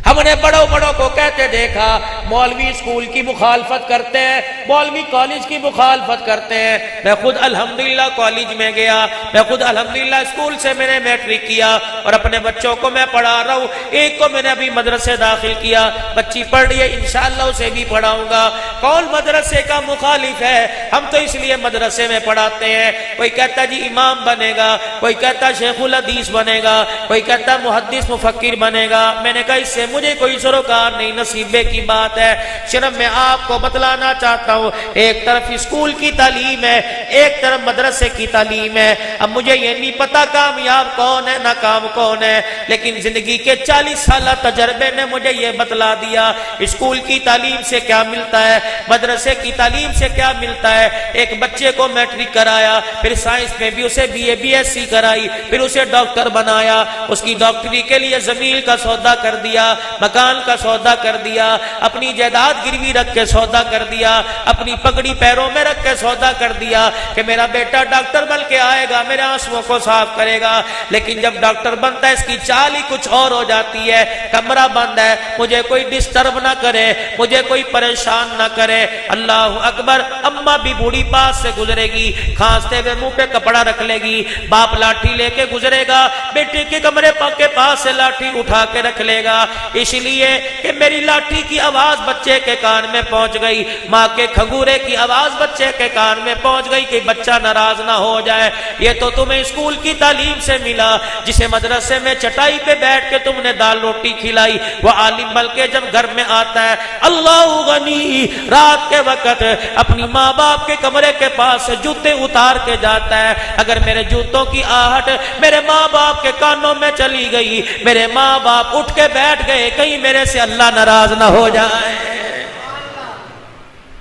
ہم نے بڑوں کو کہتے دیکھا مولوی اسکول کی مخالفت کرتے ہیں، مولوی کالج کی مخالفت کرتے ہیں۔ میں خود الحمدللہ کالج میں گیا، میں خود الحمدللہ اسکول سے میں نے میٹرک کیا اور اپنے بچوں کو میں پڑھا رہا ہوں۔ ایک کو میں نے ابھی مدرسے داخل کیا، بچی پڑھ رہی ہے، انشاءاللہ اسے بھی پڑھاؤں گا۔ کون مدرسے کا مخالف ہے؟ ہم تو اس لیے مدرسے میں پڑھاتے ہیں، کوئی کہتا جی امام بنے گا، کوئی کہتا شیخ الحدیث بنے گا، کوئی کہتا محدث مفکر بنے گا۔ میں نے کہا اس سے مجھے کوئی سروکار نہیں، نصیبے کی بات ہے۔ صرف میں آپ کو بتلانا چاہتا ہوں، ایک طرف اسکول کی تعلیم ہے، ایک طرف مدرسے کی تعلیم ہے۔ اب مجھے یہ نہیں پتا کامیاب کون ہے ناکام کون ہے، لیکن زندگی کے 40 سالہ تجربے نے مجھے یہ بتلا دیا اسکول کی تعلیم سے کیا ملتا ہے، مدرسے کی تعلیم سے کیا ملتا ہے۔ ایک بچے کو میٹرک کرایا، پھر سائنس میں بھی اسے BA BSc کرائی، پھر اسے ڈاکٹر بنایا، اس کی ڈاکٹری کے لیے زمین کا سودا کر دیا، مکان کا سودا کر دیا، اپنی جائیداد گروی رکھ کے سودا کر دیا، اپنی پگڑی پیروں میں رکھ کے سودا کر دیا کہ میرا بیٹا ڈاکٹر بن کے آئے گا، میرے آنسوؤں کو صاف کرے گا۔ لیکن جب ڈاکٹر بنتا ہے اس کی چال ہی کچھ اور ہو جاتی ہے، کمرہ بند ہے، مجھے کوئی ڈسٹرب نہ کرے، مجھے کوئی پریشان نہ کرے۔ اللہ اکبر۔ اماں بھی بوڑھی پاس سے گزرے گی، کھانستے ہوئے منہ پہ کپڑا رکھ لے گی، باپ لاٹھی لے کے گزرے گا، بیٹے کے کمرے کے پاس سے لاٹھی اٹھا کے رکھ لے گا، اس لیے کہ میری لاٹھی کی آواز بچے کے کان میں پہنچ گئی، ماں کے کھنگورے کی آواز بچے کے کان میں پہنچ گئی کہ بچہ ناراض نہ ہو جائے۔ یہ تو تمہیں اسکول کی تعلیم سے ملا، جسے مدرسے میں چٹائی پہ بیٹھ کے تم نے دال روٹی کھلائی، وہ عالم بلکہ جب گھر میں آتا ہے اللہ غنی رات کے وقت اپنی ماں باپ کے کمرے کے پاس سے جوتے اتار کے جاتا ہے۔ اگر میرے جوتوں کی آہٹ میرے ماں باپ کے کانوں میں چلی گئی، میرے ماں باپ اٹھ کے بیٹھ گئے، کہیں میرے سے اللہ ناراض نہ ہو جائے۔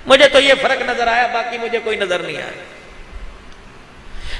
مجھے تو یہ فرق نظر آیا، باقی مجھے کوئی نظر نہیں آیا۔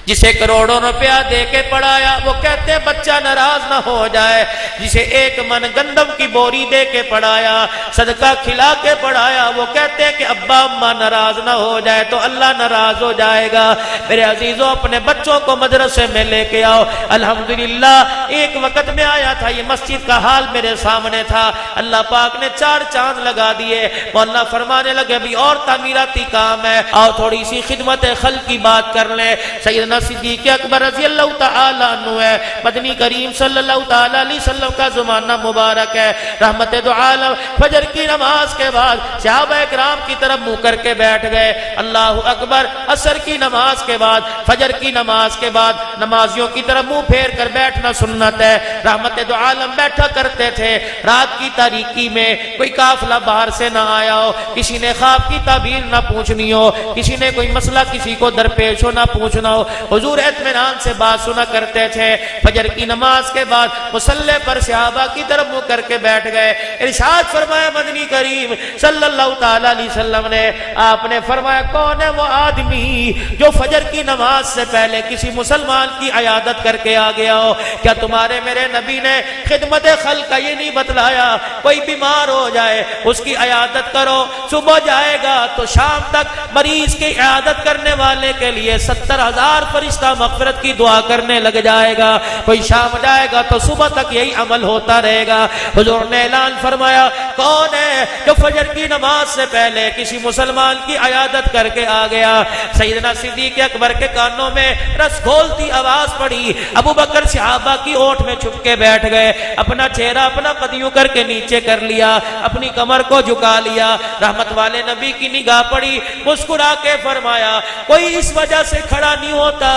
جسے کروڑوں روپیہ دے کے پڑھایا وہ کہتے ہیں بچہ ناراض نہ ہو جائے، جسے 1 من گندم کی بوری دے کے پڑھایا، صدقہ کھلا کے پڑھایا، وہ کہتے ہیں کہ ابا اماں ناراض نہ ہو جائے تو اللہ ناراض ہو جائے گا۔ میرے عزیزوں، اپنے بچوں کو مدرسے میں لے کے آؤ۔ الحمدللہ ایک وقت میں آیا تھا، یہ مسجد کا حال میرے سامنے تھا، اللہ پاک نے 4 چاند لگا دیے۔ مولانا فرمانے لگے بھی اور تعمیراتی کام ہے، آؤ تھوڑی سی خدمت خلق کی بات کر لیں۔ سیدنا صدیق اکبر رضی اللہ تعالی عنہ ہے، مدنی کریم صلی اللہ تعالی علیہ وسلم کا زمانہ مبارک ہے، رحمت دو عالم۔ فجر کی نماز کے بعد صحابہ اکرام کی طرف منہ کر کے بیٹھ گئے، اللہ اکبر۔ عصر کی نماز کے بعد، فجر کی نماز کے بعد نمازیوں کی طرف منہ پھیر کر بیٹھنا سنت ہے، رحمت دو عالم بیٹھا کرتے تھے۔ رات کی تاریکی میں کوئی قافلہ باہر سے نہ آیا ہو، کسی نے خواب کی تعبیر نہ پوچھنی ہو، کسی نے کوئی مسئلہ کسی کو درپیش ہو نہ پوچھنا ہو، حضور اطمینان سے بات سنا کرتے تھے۔ فجر کی نماز کے بعد مصلی پر صحابہ کی طرف منہ کر کے بیٹھ گئے۔ ارشاد فرمایا مدنی کریم صلی اللہ تعالی علیہ وسلم نے، آپ نے فرمایا کون ہے وہ آدمی جو فجر کی نماز سے پہلے کسی مسلمان کی عیادت کر کے آ گیا ہو؟ کیا تمہارے میرے نبی نے خدمت خلق کا یہ نہیں بتلایا کوئی بیمار ہو جائے اس کی عیادت کرو، صبح جائے گا تو شام تک مریض کی عیادت کرنے والے کے لیے 70,000 فرشتہ مغفرت کی دعا کرنے لگ جائے گا، کوئی شام جائے گا تو صبح تک یہی عمل ہوتا رہے گا۔ حضور نے اعلان فرمایا کون ہے جو فجر کی نماز سے پہلے کسی مسلمان کی عیادت کر کے آ گیا؟ سیدنا صدیق اکبر کے کانوں میں رس گھولتی آواز پڑی، ابو بکر صحابہ کی اوٹ میں چھپ کے بیٹھ گئے، اپنا چہرہ اپنا قدیوں کر کے نیچے کر لیا، اپنی کمر کو جھکا لیا۔ رحمت والے نبی کی نگاہ پڑی، مسکرا کے فرمایا کوئی اس وجہ سے کھڑا نہیں ہوتا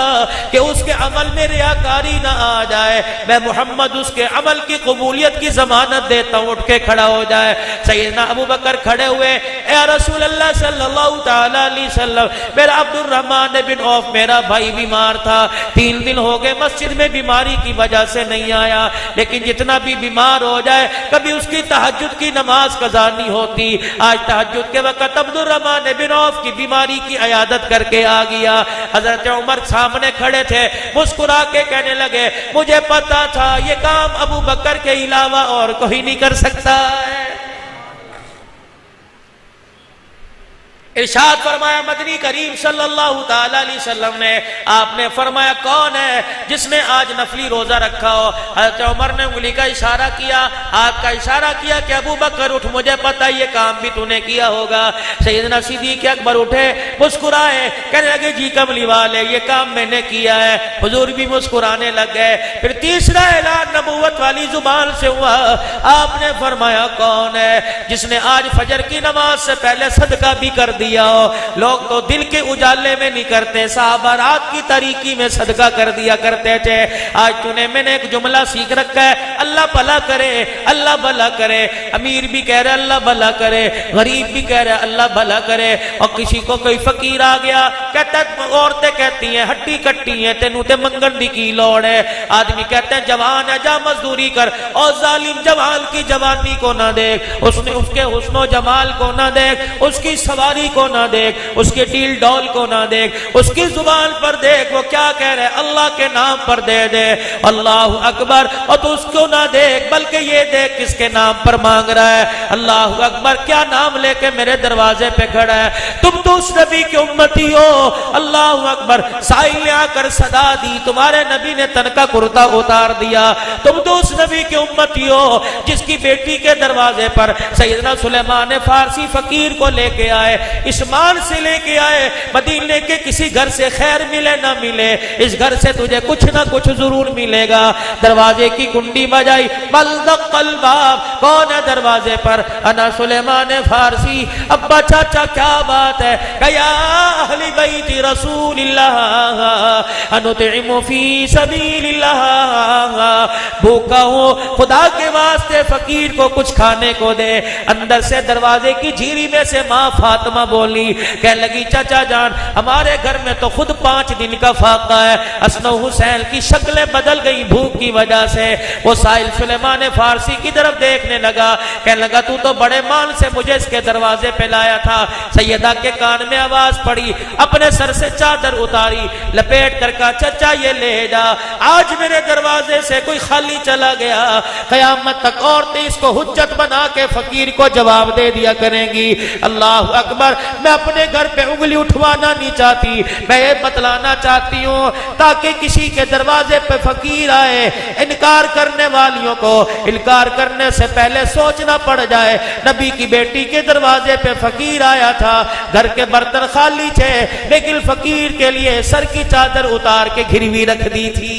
کہ اس کے عمل میں ریاکاری نہ آ جائے، میں محمد اس کے عمل کی قبولیت کی ضمانت دیتا ہوں، اٹھ کے کھڑا ہو جائے۔ سیدنا ابو بکر کھڑے ہوئے، اے رسول اللہ صلی اللہ تعالی علیہ وسلم، میرا عبد الرحمن بن عوف میرا بھائی بیمار تھا، 3 دن ہو گئے مسجد میں بیماری کی وجہ سے نہیں آیا، لیکن جتنا بھی بیمار ہو جائے کبھی اس کی تہجد کی نماز قضا نہیں ہوتی، آج تہجد کے وقت عبد الرحمن بن عوف کی بیماری کی عیادت کر کے آ گیا۔ حضرت عمر سامنے کھڑے تھے، مسکرا کے کہنے لگے مجھے پتا تھا یہ کام ابو بکر کے علاوہ اور کوئی نہیں کر سکتا ہے۔ ارشاد فرمایا مدنی کریم صلی اللہ تعالی علیہ وسلم نے، آپ نے فرمایا کون ہے جس نے آج نفلی روزہ رکھا ہو؟ حضرت عمر نے انگلی کا اشارہ کیا، آپ کا اشارہ کیا کہ ابو بکر اٹھ، مجھے پتا یہ کام بھی تو نے کیا ہوگا۔ سیدنا صدیق اکبر اٹھے، مسکرائے، کہنے لگے جی کملی والے یہ کام میں نے کیا ہے۔ حضور بھی مسکرانے لگ گئے۔ پھر تیسرا اعلان نبوت والی زبان سے ہوا، آپ نے فرمایا کون ہے جس نے آج فجر کی نماز سے پہلے صدقہ بھی کر دیا ہو؟ لوگ تو دل کے اجالے میں نہیں کرتے، صحابہ رات کی تاریکی میں صدقہ کر دیا کرتے تھے۔ آج تو نے میں نے ایک جملہ سیکھ رکھا ہے، اللہ بھلا کرے، اللہ بھلا کرے، امیر بھی کہہ رہے اللہ بھلا کرے، غریب بھی کہہ رہے اللہ بھلا کرے۔ اور کسی کو کوئی فقیر آ گیا کہتا ہے، عورتیں کہتی ہیں ہٹی کٹی ہیں تینوں تے منگن دی کی لوڑ ہے، آدمی کہتے ہیں جوان ہے جا مزدوری کر، اور ظالم جوان کی جوانی کو نہ دیکھ، اس کے حسن و جمال کو نہ دیکھ، اس کی سواری کو نہ دیکھ، اس کے ڈیل ڈول کو نہ دیکھ، اس کی زبان پر دیکھ وہ کیا کہہ رہے، اللہ کے نام پر دے دے اللہ اکبر، اور تو اس کو نہ دیکھ بلکہ یہ دیکھ کس کے نام پر مانگ رہا ہے، اللہ اکبر کیا نام لے کے میرے دروازے پہ کھڑا ہے، تم تو اس نبی کی امتی ہو، اللہ اکبر، سائل نے آ کر صدا دی، تمہارے نبی نے تن کا کرتا اتار دیا، تم تو اس نبی کی امتی ہو جس کی بیٹی کے دروازے پر سیدنا سلیمان فارسی فقیر کو لے کے آئے، اسمان سے لے کے آئے، مدینے کے کسی گھر سے خیر ملے نہ ملے اس گھر سے تجھے کچھ نہ کچھ ضرور ملے گا۔ دروازے کی کنڈی بجائی، بلدق الباب، کون ہے دروازے پر؟ انا سلیمان فارسی۔ ابا چاچا کیا بات ہے؟ کہ یا اہل بیت رسول اللہ انطعم فی سبیل اللہ، بھوکا ہوں خدا کے واسطے فقیر کو کچھ کھانے کو دے۔ اندر سے دروازے کی جھیری میں سے ماں فاطمہ بولی، کہنے لگی چچا جان ہمارے گھر میں تو خود 5 دن کا فاقہ ہے۔ حسن و حسین کی شکلیں بدل گئی بھوک کی وجہ سے۔ وہ سائل سلیمان فارسی کی طرف دیکھنے لگا، کہنے لگا تو تو بڑے مان سے مجھے اس کے دروازے پہ لایا تھا۔ سیدہ کے کان میں آواز پڑی، اپنے سر سے چادر اتاری، لپیٹ کر کہا چچا یہ لے جا، آج میرے دروازے سے کوئی خالی چلا گیا، قیامت تک عورتیں اس کو حجت بنا کے فقیر کو جواب دے دیا کریں گی۔ اللہ اکبر، میں اپنے گھر پہ انگلی اٹھوانا نہیں چاہتی، میں یہ بتلانا چاہتی ہوں تاکہ کسی کے دروازے پہ فقیر آئے، انکار کرنے والیوں کو انکار کرنے سے پہلے سوچنا پڑ جائے۔ نبی کی بیٹی کے دروازے پہ فقیر آیا تھا، گھر کے برتن خالی تھے، لیکن فقیر کے لیے سر کی چادر اتار کے گھروی رکھ دی تھی۔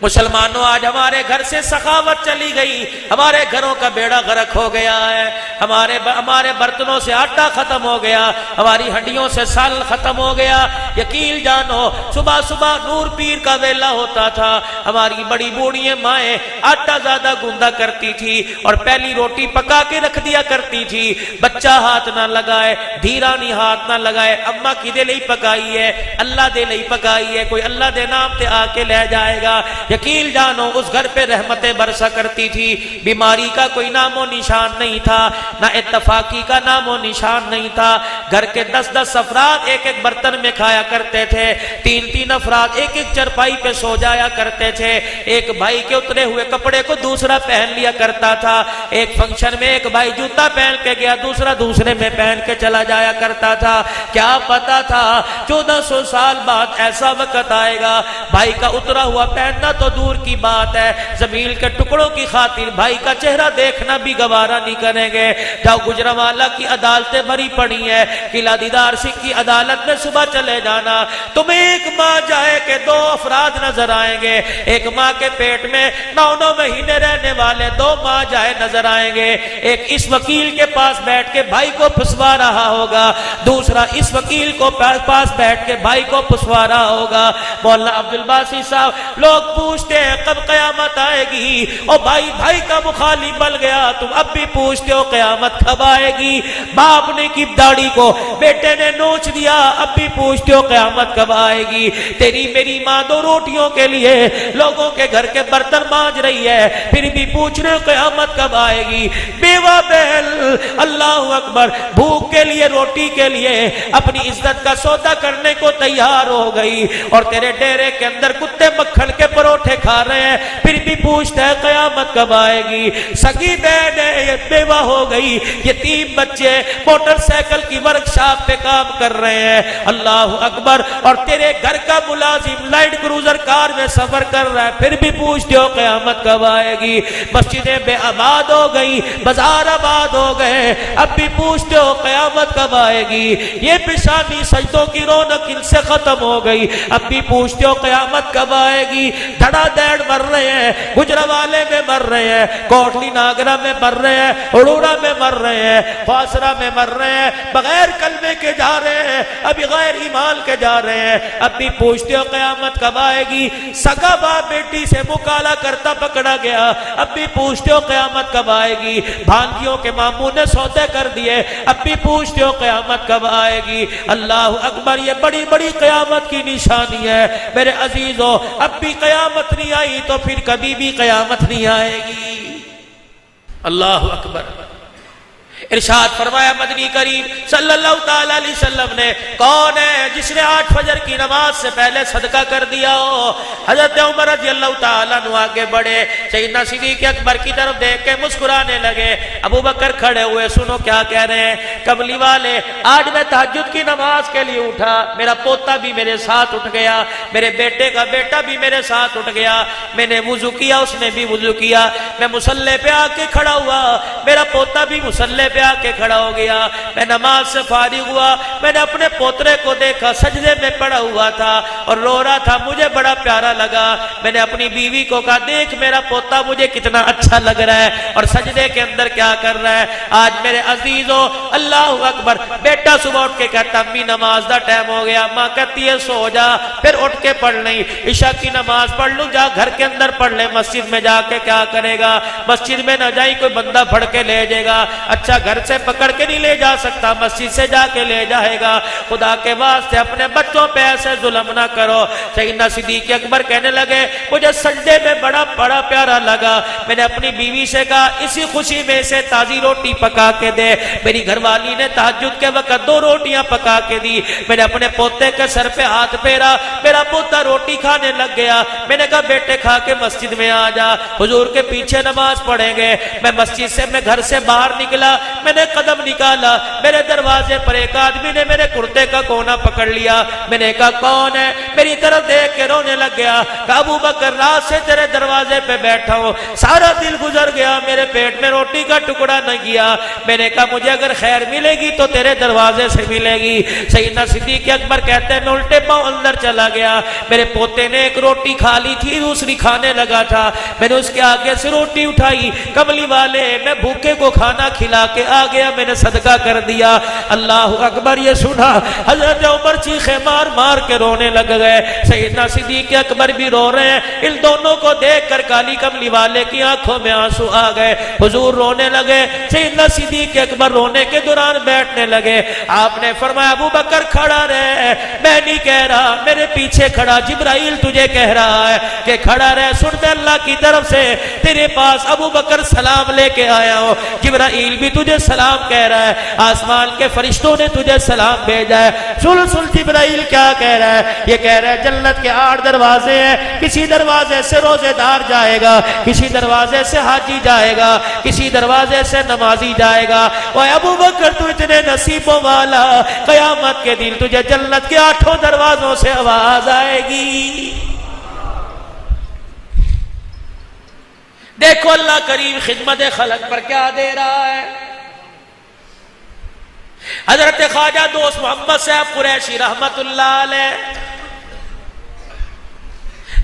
مسلمانوں آج ہمارے گھر سے سخاوت چلی گئی، ہمارے گھروں کا بیڑا غرق ہو گیا ہے، ہمارے برتنوں سے آٹا ختم ہو گیا، ہماری ہڈیوں سے سال ختم ہو گیا۔ یقین جانو صبح صبح نور پیر کا ویلا ہوتا تھا، ہماری بڑی بوڑھی مائیں آٹا زیادہ گوندا کرتی تھی اور پہلی روٹی پکا کے رکھ دیا کرتی تھی، بچہ ہاتھ نہ لگائے، دھیرانی ہاتھ نہ لگائے، اماں کی دے لئی پکائی ہے، اللہ دے لئی پکائی ہے، کوئی اللہ دے نام تے آ کے لے جائے گا۔ یقین جانو اس گھر پہ رحمتیں برسا کرتی تھی، بیماری کا کوئی نام و نشان نہیں تھا، نہ اتفاقی کا نام و نشان نہیں تھا۔ گھر کے 10 افراد ایک ایک برتن میں کھایا کرتے تھے، 3 افراد ایک ایک چرپائی پہ سو جایا کرتے تھے، ایک بھائی کے اترے ہوئے کپڑے کو دوسرا پہن لیا کرتا تھا، ایک فنکشن میں ایک بھائی جوتا پہن کے گیا، دوسرا دوسرے میں پہن کے چلا جایا کرتا تھا۔ کیا پتا تھا 1400 سال بعد ایسا وقت آئے گا، بھائی کا اترا ہوا پہننا تو دور کی بات ہے، زمین کے ٹکڑوں کی خاطر بھائی کا چہرہ دیکھنا بھی گوارا نہیں کریں گے۔ جاؤ گجرانوالہ کی عدالتیں بھری پڑی ہیں، قلعہ دیدار سنگھ کی عدالت میں صبح چلے جانا، تمہیں ایک ماں جائے کہ 2 افراد نظر آئیں گے، ایک ماں کے پیٹ میں 9 مہینے رہنے والے 2 ماں جائے نظر آئیں گے، ایک اس وکیل کے پاس بیٹھ کے بھائی کو پھسوا رہا ہوگا، دوسرا اس وکیل کو پاس بیٹھ کے بھائی کو پھسوا رہا ہوگا۔ مولانا عبدالباسی صاحب لوگ پوچھتے ہیں کب قیامت آئے گی، اور بھائی کا مخالف بل گیا، تم اب بھی پوچھتے ہو قیامت کب آئے گی۔ باپ نے کی داڑھی کو بیٹے نے نوچ دیا، اب بھی پوچھتے ہو قیامت کب آئے گی۔ تیری میری ماں 2 روٹیوں کے لیے لوگوں کے گھر کے برتن مانج رہی ہے، پھر بھی پوچھ رہے ہو قیامت کب آئے گی۔ بیوہ بہل اللہ اکبر بھوک کے لیے روٹی کے لیے اپنی عزت کا سودا کرنے کو تیار ہو گئی، اور تیرے ڈیرے کے اندر کتے مکھن کے پروٹھے کھا رہے ہیں، پھر بھی پوچھتا ہے قیامت کب آئے گی۔ سگی بہنیں بیوہ ہو گئی، یتیم بچے موٹر سائیکل کی ورکشاپ پہ کام کر رہے ہیں، اللہ اکبر، اور تیرے گھر کا ملازم لائٹ کروزر کار میں سفر کر رہا ہے، پھر بھی پوچھتے ہو قیامت کب آئے گی۔ مسجدیں بے آباد ہو گئی، بازار آباد ہو گئے، اب بھی پوچھتے ہو قیامت کب آئے گی۔ یہ پیشانی سجدوں کی رونق ان سے ختم ہو گئی، اب بھی پوچھتے ہو قیامت کب آئے گی۔ دھڑا دیڑ مر رہے ہیں، گجرانوالے میں مر رہے ہیں، کوٹلی ناگرہ میں مر رہے ہیں، اڑوڑا میں مر رہے ہیں، خواصرہ میں مر رہے ہیں، بغیر کلمے کے جا رہے ہیں، ابھی غیر ایمان کے جا رہے ہیں، اب بھی پوچھتے ہو قیامت کب آئے گی۔ سگا باپ بیٹی سے مکالا کرتا پکڑا گیا، اب بھی پوچھتے ہو قیامت کب آئے گی۔ بھانجیوں کے ماموں نے سودے کر دیے، اب بھی پوچھتے ہو قیامت کب آئے گی۔ اللہ اکبر، یہ بڑی بڑی قیامت کی نشانی ہے میرے عزیزوں۔ اب بھی قیامت نہیں آئی تو پھر کبھی بھی قیامت نہیں آئے گی۔ اللہ اکبر۔ ارشاد فرمایا مدنی کریم صلی اللہ تعالی علیہ وسلم نے، کون ہے جس نے 8 فجر کی نماز سے پہلے صدقہ کر دیا ہو؟ حضرت عمر رضی اللہ تعالیٰ عنہ آگے بڑھے، سیدنا صدیق اکبر کی طرف دیکھ کے مسکرانے لگے، ابو بکر کھڑے ہوئے، سنو کیا کہہ رہے ہیں، کملی والے آج میں تہجد کی نماز کے لیے اٹھا، میرا پوتا بھی میرے ساتھ اٹھ گیا، میرے بیٹے کا بیٹا بھی میرے ساتھ اٹھ گیا، میں نے وضو کیا، اس نے بھی وضو کیا، میں مصلی پہ آ کے کھڑا ہوا، میرا پوتا بھی مصلی پہ آ کے کھڑا ہو گیا، میں نماز سے فارغ ہوا، میں نے اپنے پوترے کو دیکھا سجدے میں پڑا ہوا تھا اور رو رہا تھا، مجھے بڑا پیارا لگا، میں نے اپنی بیوی کو کہا دیکھ میرا پوتا مجھے کتنا اچھا لگ رہا ہے اور سجدے کے اندر کیا کر رہا ہے۔ آج میرے عزیزو اللہ اکبر، بیٹا صبح اٹھ کے کہتا امی نماز دا ٹائم ہو گیا، ماں کہتی ہے سو جا، پھر اٹھ کے پڑھ لیں، عشاء کی نماز پڑھ لوں، جا گھر کے اندر پڑھ لیں، مسجد میں جا کے کیا کرے گا، مسجد میں نہ جائی کوئی بندہ پھڑ کے لے جائے گا، اچھا گھر سے پکڑ کے نہیں لے جا سکتا، مسجد سے جا کے لے جائے گا۔ خدا کے واسطے اپنے بچوں پہ ایسے ظلم نہ کرو۔ سیدنا صدیق اکبر کہنے لگے مجھے سجدے میں بڑا پیارا لگا، میں نے اپنی بیوی سے کہا اسی خوشی میں سے تازی روٹی پکا کے دے۔ میری گھر والی نے تہجد کے وقت 2 روٹیاں پکا کے دی۔ میں نے اپنے پوتے کے سر پہ ہاتھ پھیرا، میرا پوتا روٹی کھانے لگ گیا۔ میں نے کہا بیٹے کھا کے مسجد میں آ جا، حضور کے پیچھے نماز پڑھیں گے۔ میں مسجد سے میں گھر سے باہر نکلا، میں نے قدم نکالا، میرے دروازے پر ایک آدمی نے میرے کرتے کا کونا پکڑ لیا۔ میں نے کہا کون ہے؟ میری طرف دیکھ کے رونے لگ گیا۔ کہا ابو بکر رات سے تیرے دروازے پہ بیٹھا ہوں، سارا دل گزر گیا، میرے پیٹ میں روٹی کا ٹکڑا نہ گیا۔ میں نے کہا مجھے اگر خیر ملے گی تو تیرے دروازے سے ملے گی۔ سیدنا صدیق اکبر کہتے ہیں میں الٹے پاؤں اندر چلا گیا، میرے پوتے نے ایک روٹی کھا لی تھی، دوسری کھانے لگا تھا۔ میں نے اس کے آگے سے روٹی اٹھائی، کملی والے میں بھوکے کو کھانا کھلا کے آ گیا، میں نے صدقہ کر دیا۔ اللہ اکبر! یہ سنا حضرت عمر چیخے مار مار کے رونے لگ گئے، سیدنا صدیق اکبر بھی رو رہے ہیں۔ ان دونوں کو دیکھ کر کالی کملی والے کی آنکھوں میں آنسو آ گئے، حضور رونے لگے۔ سیدنا صدیق اکبر رونے کے دوران بیٹھنے لگے۔ آپ نے فرمایا ابو بکر کھڑا رہے، میں نہیں کہہ رہا، میرے پیچھے کھڑا جبرائیل تجھے کہہ رہا ہے کہ کھڑا رہے، سن میں اللہ کی طرف سے تیرے پاس ابو بکر سلام لے کے آیا ہو، جبرائیل بھی تجھے سلام کہہ رہا ہے، آسمان کے فرشتوں نے تجھے سلام بھیجا ہے۔ سن جبرائیل کیا کہہ رہا ہے؟ یہ کہہ رہا ہے جنت کے 8 دروازے ہیں، کسی دروازے سے روزے دار جائے گا، کسی دروازے سے حاجی جائے گا، کسی دروازے سے نمازی جائے گا۔ اور ابو بکر تو اتنے نصیبوں والا، قیامت کے دن تجھے جنت کے 8 دروازوں سے آواز آئے گی۔ دیکھو اللہ کریم خدمت خلق پر کیا دے رہا ہے۔ حضرت خواجہ دوست محمد صاحب قریشی رحمت اللہ علیہ،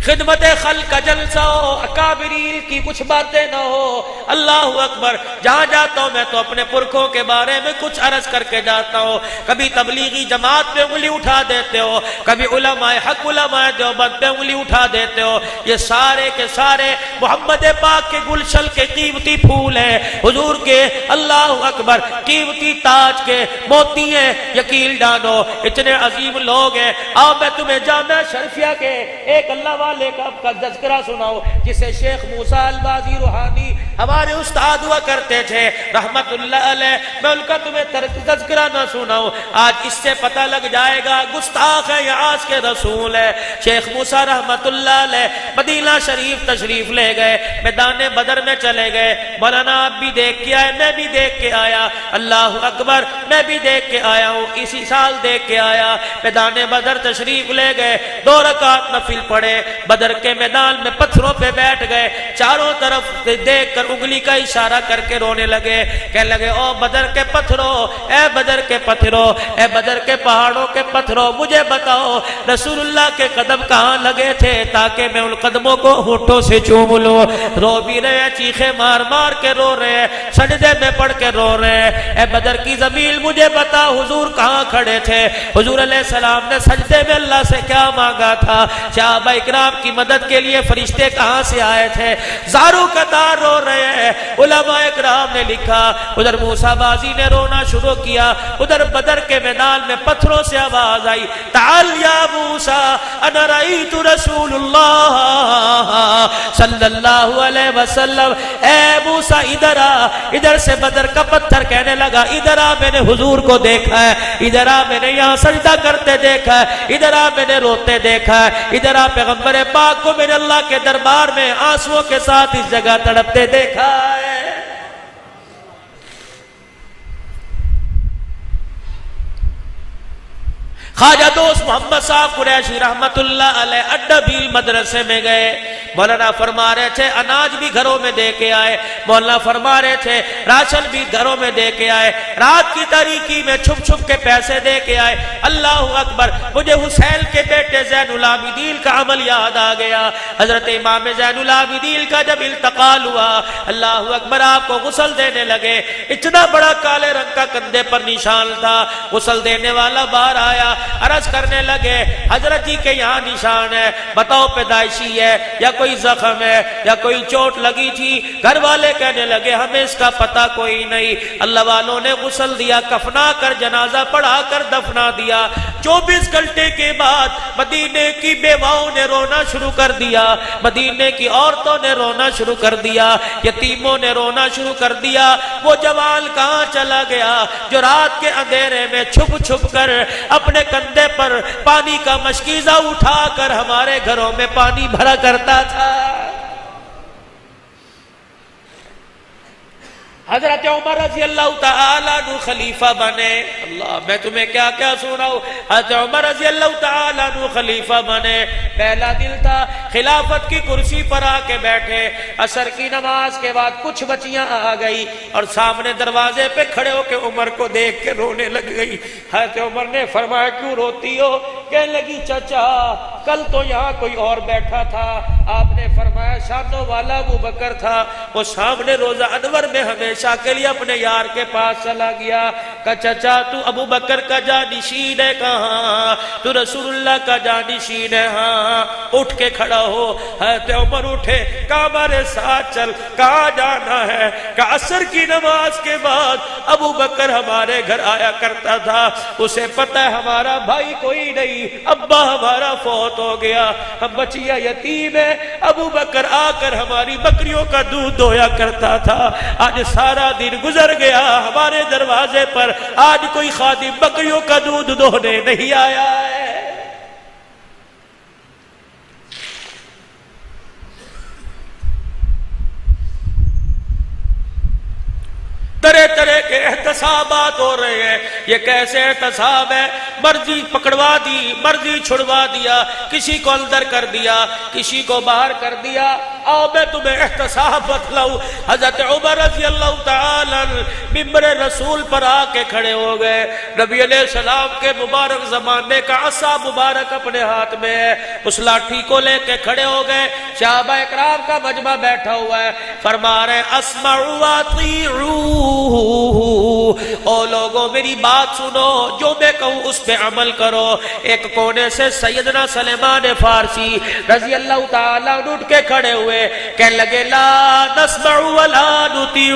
خدمت خلق کا جلسہ ہو، اکابرین کی کچھ باتیں نہ ہو، اللہ اکبر، جہاں جاتا ہوں میں تو اپنے پرکھوں کے بارے میں کچھ عرض کر کے جاتا ہوں۔ کبھی تبلیغی جماعت پہ انگلی اٹھا دیتے ہو، کبھی علماء حق علماء دیوبند پہ انگلی اٹھا دیتے ہو۔ یہ سارے کے سارے محمد پاک کے گلشن کے قیمتی پھول ہیں، حضور کے اللہ اکبر قیمتی تاج کے موتی ہیں، یقین جانو اتنے عظیم لوگ ہیں۔ آؤ میں تمہیں جامعہ شرفیہ کے ایک اللہ والے کا تذکرہ سناؤ، جسے شیخ موسیٰ البازی روحانی ہمارے استاد ہوا کرتے تھے رحمت اللہ علیہ، میں ان کا تمہیں تذکرہ نہ سناؤں، آج اس سے پتہ لگ جائے گا گستاخ ہے یا آج کے رسول ہے۔ شیخ موسیٰ رحمت اللہ علیہ مدینہ شریف تشریف لے گئے، میدان بدر میں چلے گئے۔ مولانا آپ بھی دیکھ کے آئے، میں بھی دیکھ کے آیا، اللہ اکبر، میں بھی دیکھ کے آیا ہوں، اسی سال دیکھ کے آیا۔ میدان بدر تشریف لے گئے، 2 رکعت نفل پڑھے، بدر کے میدان میں پتھروں پہ بیٹھ گئے، چاروں طرف دیکھ کر انگلی کا اشارہ کر کے رونے لگے، کہنے لگے او بدر کے پتھروں، اے بدر کے پتھروں، اے بدر کے پہاڑوں کے پتھروں، مجھے بتاؤ رسول اللہ کے قدم کہاں لگے تھے تاکہ میں ان قدموں کو ہونٹوں سے چوم لوں۔ رو بھی رہے ہیں، چیخے مار مار کے رو رہے ہیں، سجدے میں پڑھ کے رو رہے ہیں، اے بدر کی زمین مجھے بتا حضور کہاں کھڑے تھے؟ حضور علیہ السلام نے سجدے میں اللہ سے کیا مانگا تھا؟ صحابہ اکرام کی مدد کے لیے فرشتے کہاں سے آئے تھے؟ زارو قطار رو رہے ہیں، علماء اکرام نے لکھا، ادھر موسیٰ بازی نے رونا شروع کیا، ادھر بدر کے میدان میں پتھروں سے آواز آئی، تعال یا موسیٰ انا رأیت رسول اللہ صلی اللہ علیہ وسلم، اے موسیٰ ادھر آ۔ ادھر سے بدر کا پتھر کہنے لگا ادھر آ، میں نے حضور کو دیکھا ہے، ادھر آ، میں نے یہاں سجدہ کرتے دیکھا ہے، ادھر آ، میں نے روتے دیکھا ہے، ادھر آ، پیغمبر پاک کو میرے اللہ کے دربار میں آنسوؤں کے ساتھ اس جگہ تڑپتے دیکھا ہے۔ خواجہ دوست محمد صاحب قریشی رحمت اللہ علیہ اڈبیل مدرسے میں گئے، مولانا فرما رہے تھے اناج بھی گھروں میں دے کے آئے، مولانا فرما رہے تھے راشن بھی گھروں میں دے کے آئے، رات کی تاریکی میں چھپ چھپ کے پیسے دے کے آئے۔ اللہ اکبر، مجھے حسین کے بیٹے زین العابدین کا عمل یاد آ گیا۔ حضرت امام زین العابدین کا جب انتقال ہوا، اللہ اکبر، آپ کو غسل دینے لگے، اتنا بڑا کالے رنگ کا کندھے پر نشان تھا، غسل دینے والا باہر آیا، عرض کرنے لگے حضرت جی کے یہاں نشان ہے، بتاؤ پیدائشی ہے یا کوئی زخم ہے یا کوئی چوٹ لگی تھی؟ گھر والے کہنے لگے ہمیں اس کا پتہ کوئی نہیں۔ اللہ والوں نے غسل دیا، کفنا کر جنازہ پڑھا کر دفنا دیا۔ 24 گھنٹے کے بعد مدینے کی بیواؤں نے رونا شروع کر دیا، مدینے کی عورتوں نے رونا شروع کر دیا، یتیموں نے رونا شروع کر دیا۔ وہ جوان کہاں چلا گیا جو رات کے اندھیرے میں چھپ چھپ کر اپنے کندھے پر پانی کا مشکیزہ اٹھا کر ہمارے گھروں میں پانی بھرا کرتا تھا؟ حضرت عمر رضی اللہ تعالیٰ عنہ خلیفہ بنے۔ اللہ، میں تمہیں کیا کیا سناؤں۔ حضرت عمر رضی اللہ تعالیٰ عنہ خلیفہ بنے۔ پہلا دن تھا، خلافت کی کرسی پر آ کے بیٹھے۔ عصر کی نماز کے بعد کچھ بچیاں آ گئی اور سامنے دروازے پہ کھڑے ہو کے عمر کو دیکھ کے رونے لگ گئی۔ حضرت عمر نے فرمایا کیوں روتی ہو؟ کہنے لگی چچا کل تو یہاں کوئی اور بیٹھا تھا، آپ نے فرمایا شانوں والا ابو بکر تھا، وہ سامنے روزہ انور میں ہمیشہ کے لیے اپنے یار کے پاس چلا گیا۔ کہ چچا تو ابو بکر کا جانشین ہے؟ کہاں؟ تو رسول اللہ کا جانشین ہے؟ ہاں۔ اٹھ کے کھڑا ہو۔ حضرت عمر اٹھے، کہا ہمارے ساتھ چل۔ کہاں جانا ہے؟ کہ عصر کی نماز کے بعد ابو بکر ہمارے گھر آیا کرتا تھا، اسے پتہ ہے ہمارا بھائی کوئی نہیں، ابا ہمارا فوت ہو گیا، ہم بچیاں یتیم ہے، ابو بکر آ کر ہماری بکریوں کا دودھ دویا کرتا تھا، آج سارا دن گزر گیا، ہمارے دروازے پر آج کوئی خادم بکریوں کا دودھ دوہنے نہیں آیا ہے۔ طرح طرح کے احتسابات ہو رہے ہیں۔ یہ کیسے احتساب ہے؟ مرضی پکڑوا دی، مرضی چھڑوا دیا، کسی کو اندر کر دیا، کسی کو باہر کر دیا۔ آؤ میں تمہیں احتساب بتلاؤں۔ حضرت عمر رضی اللہ تعالی ممبر رسول پر آ کے کھڑے ہو گئے۔ نبی علیہ السلام کے مبارک زمانے کا عصا مبارک اپنے ہاتھ میں ہے، اس لاٹھی کو لے کے کھڑے ہو گئے۔ صحابہ اکرام کا مجمع بیٹھا ہوا ہے، فرما رہے اسمعوا واطیعوا، او لوگوں میری بات سنو، جو میں کہوں اس پہ عمل کرو۔ ایک کونے سے سیدنا سلیمان فارسی رضی اللہ تعالیٰ عنہ اٹھ کے کھڑے ہوئے، کہنے لگے لا نسمع ولا نطیع،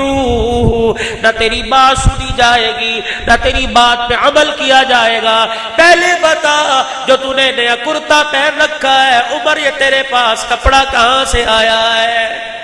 نہ تیری بات سنی جائے گی نہ تیری بات پہ عمل کیا جائے گا۔ پہلے بتا جو تو نے نیا کرتا پہن رکھا ہے، عمر یہ تیرے پاس کپڑا کہاں سے آیا ہے؟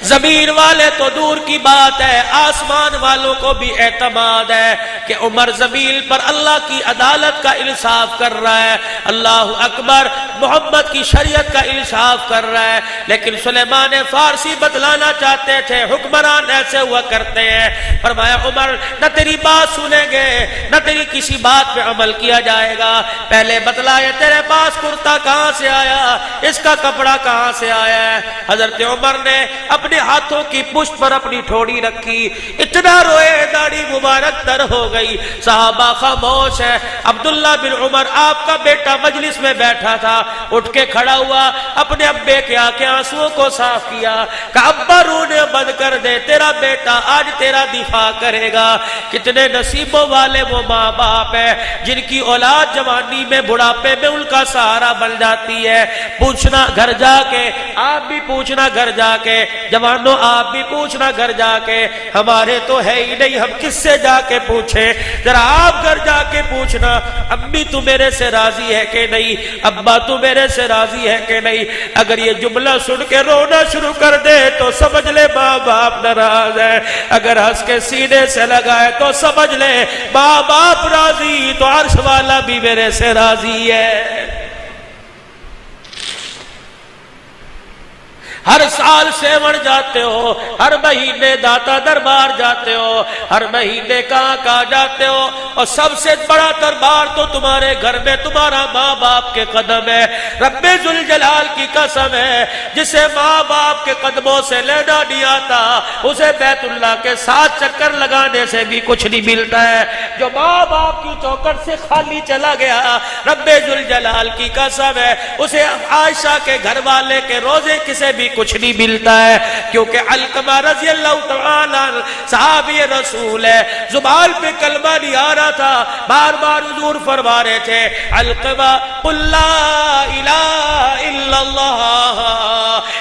زمین والے تو دور کی بات ہے، آسمان والوں کو بھی اعتماد ہے کہ عمر زمین پر اللہ کی عدالت کا انصاف کر رہا ہے، اللہ اکبر، محمد کی شریعت کا انصاف کر رہا ہے۔ لیکن سلیمان فارسی بدلانا چاہتے تھے، حکمران ایسے ہوا کرتے ہیں۔ فرمایا عمر نہ تیری بات سنیں گے نہ تیری کسی بات پہ عمل کیا جائے گا، پہلے بتلائے تیرے پاس کرتا کہاں سے آیا، اس کا کپڑا کہاں سے آیا ہے؟ حضرت عمر نے اپنے ہاتھوں کی پشت پر اپنی ٹھوڑی رکھی، اتنا روئے داڑھی مبارک تر ہو گئی۔ صحابہ خاموش ہے۔ عبداللہ بن عمر آپ کا بیٹا مجلس میں بیٹھا تھا، اٹھ کے کھڑا ہوا، اپنے ابے کے آنکھیں آنسوؤں کو صاف کیا، کہ ابا رونے بند کر دے، تیرا بیٹا آج تیرا دفاع کرے گا۔ کتنے نصیبوں والے وہ ماں باپ ہیں جن کی اولاد جوانی میں بڑھاپے میں ان کا سہارا بن جاتی ہے۔ پوچھنا گھر جا کے، آپ بھی پوچھنا گھر جا کے، جوانوں آپ بھی پوچھنا گھر جا کے، ہمارے تو ہے ہی نہیں، ہم کس سے جا کے پوچھیں؟ ذرا آپ گھر جا کے پوچھنا، امی تو میرے سے راضی ہے کہ نہیں، ابا تو میرے سے راضی ہے کہ نہیں؟ اگر یہ جملہ سن کے رونا شروع کر دے تو سمجھ لے ماں باپ ناراض ہے، اگر ہنس کے سینے سے لگائے تو سمجھ لے ماں باپ راضی تو عرش والا بھی میرے سے راضی ہے۔ ہر سال سیون جاتے ہو، ہر مہینے داتا دربار جاتے ہو، ہر مہینے کہاں جاتے ہو، اور سب سے بڑا دربار تو تمہارے گھر میں تمہارا ماں باپ کے قدم ہے۔ رب ذوالجلال کی قسم ہے، جسے ماں باپ کے قدموں سے لینا نہیں آتا اسے بیت اللہ کے 7 چکر لگانے سے بھی کچھ نہیں ملتا ہے۔ جو ماں باپ کی چوکٹ سے خالی چلا گیا، رب ذوالجلال کی قسم ہے اسے عائشہ کے گھر والے کے روزے کسے بھی کچھ نہیں ملتا ہے، کیونکہ علقمہ رضی اللہ تعالیٰ عنہ صحابی رسول ہے، زبان پہ کلمہ نہیں آ رہا تھا، بار بار حضور فرما رہے تھے علقمہ قل لا الہ الا اللہ،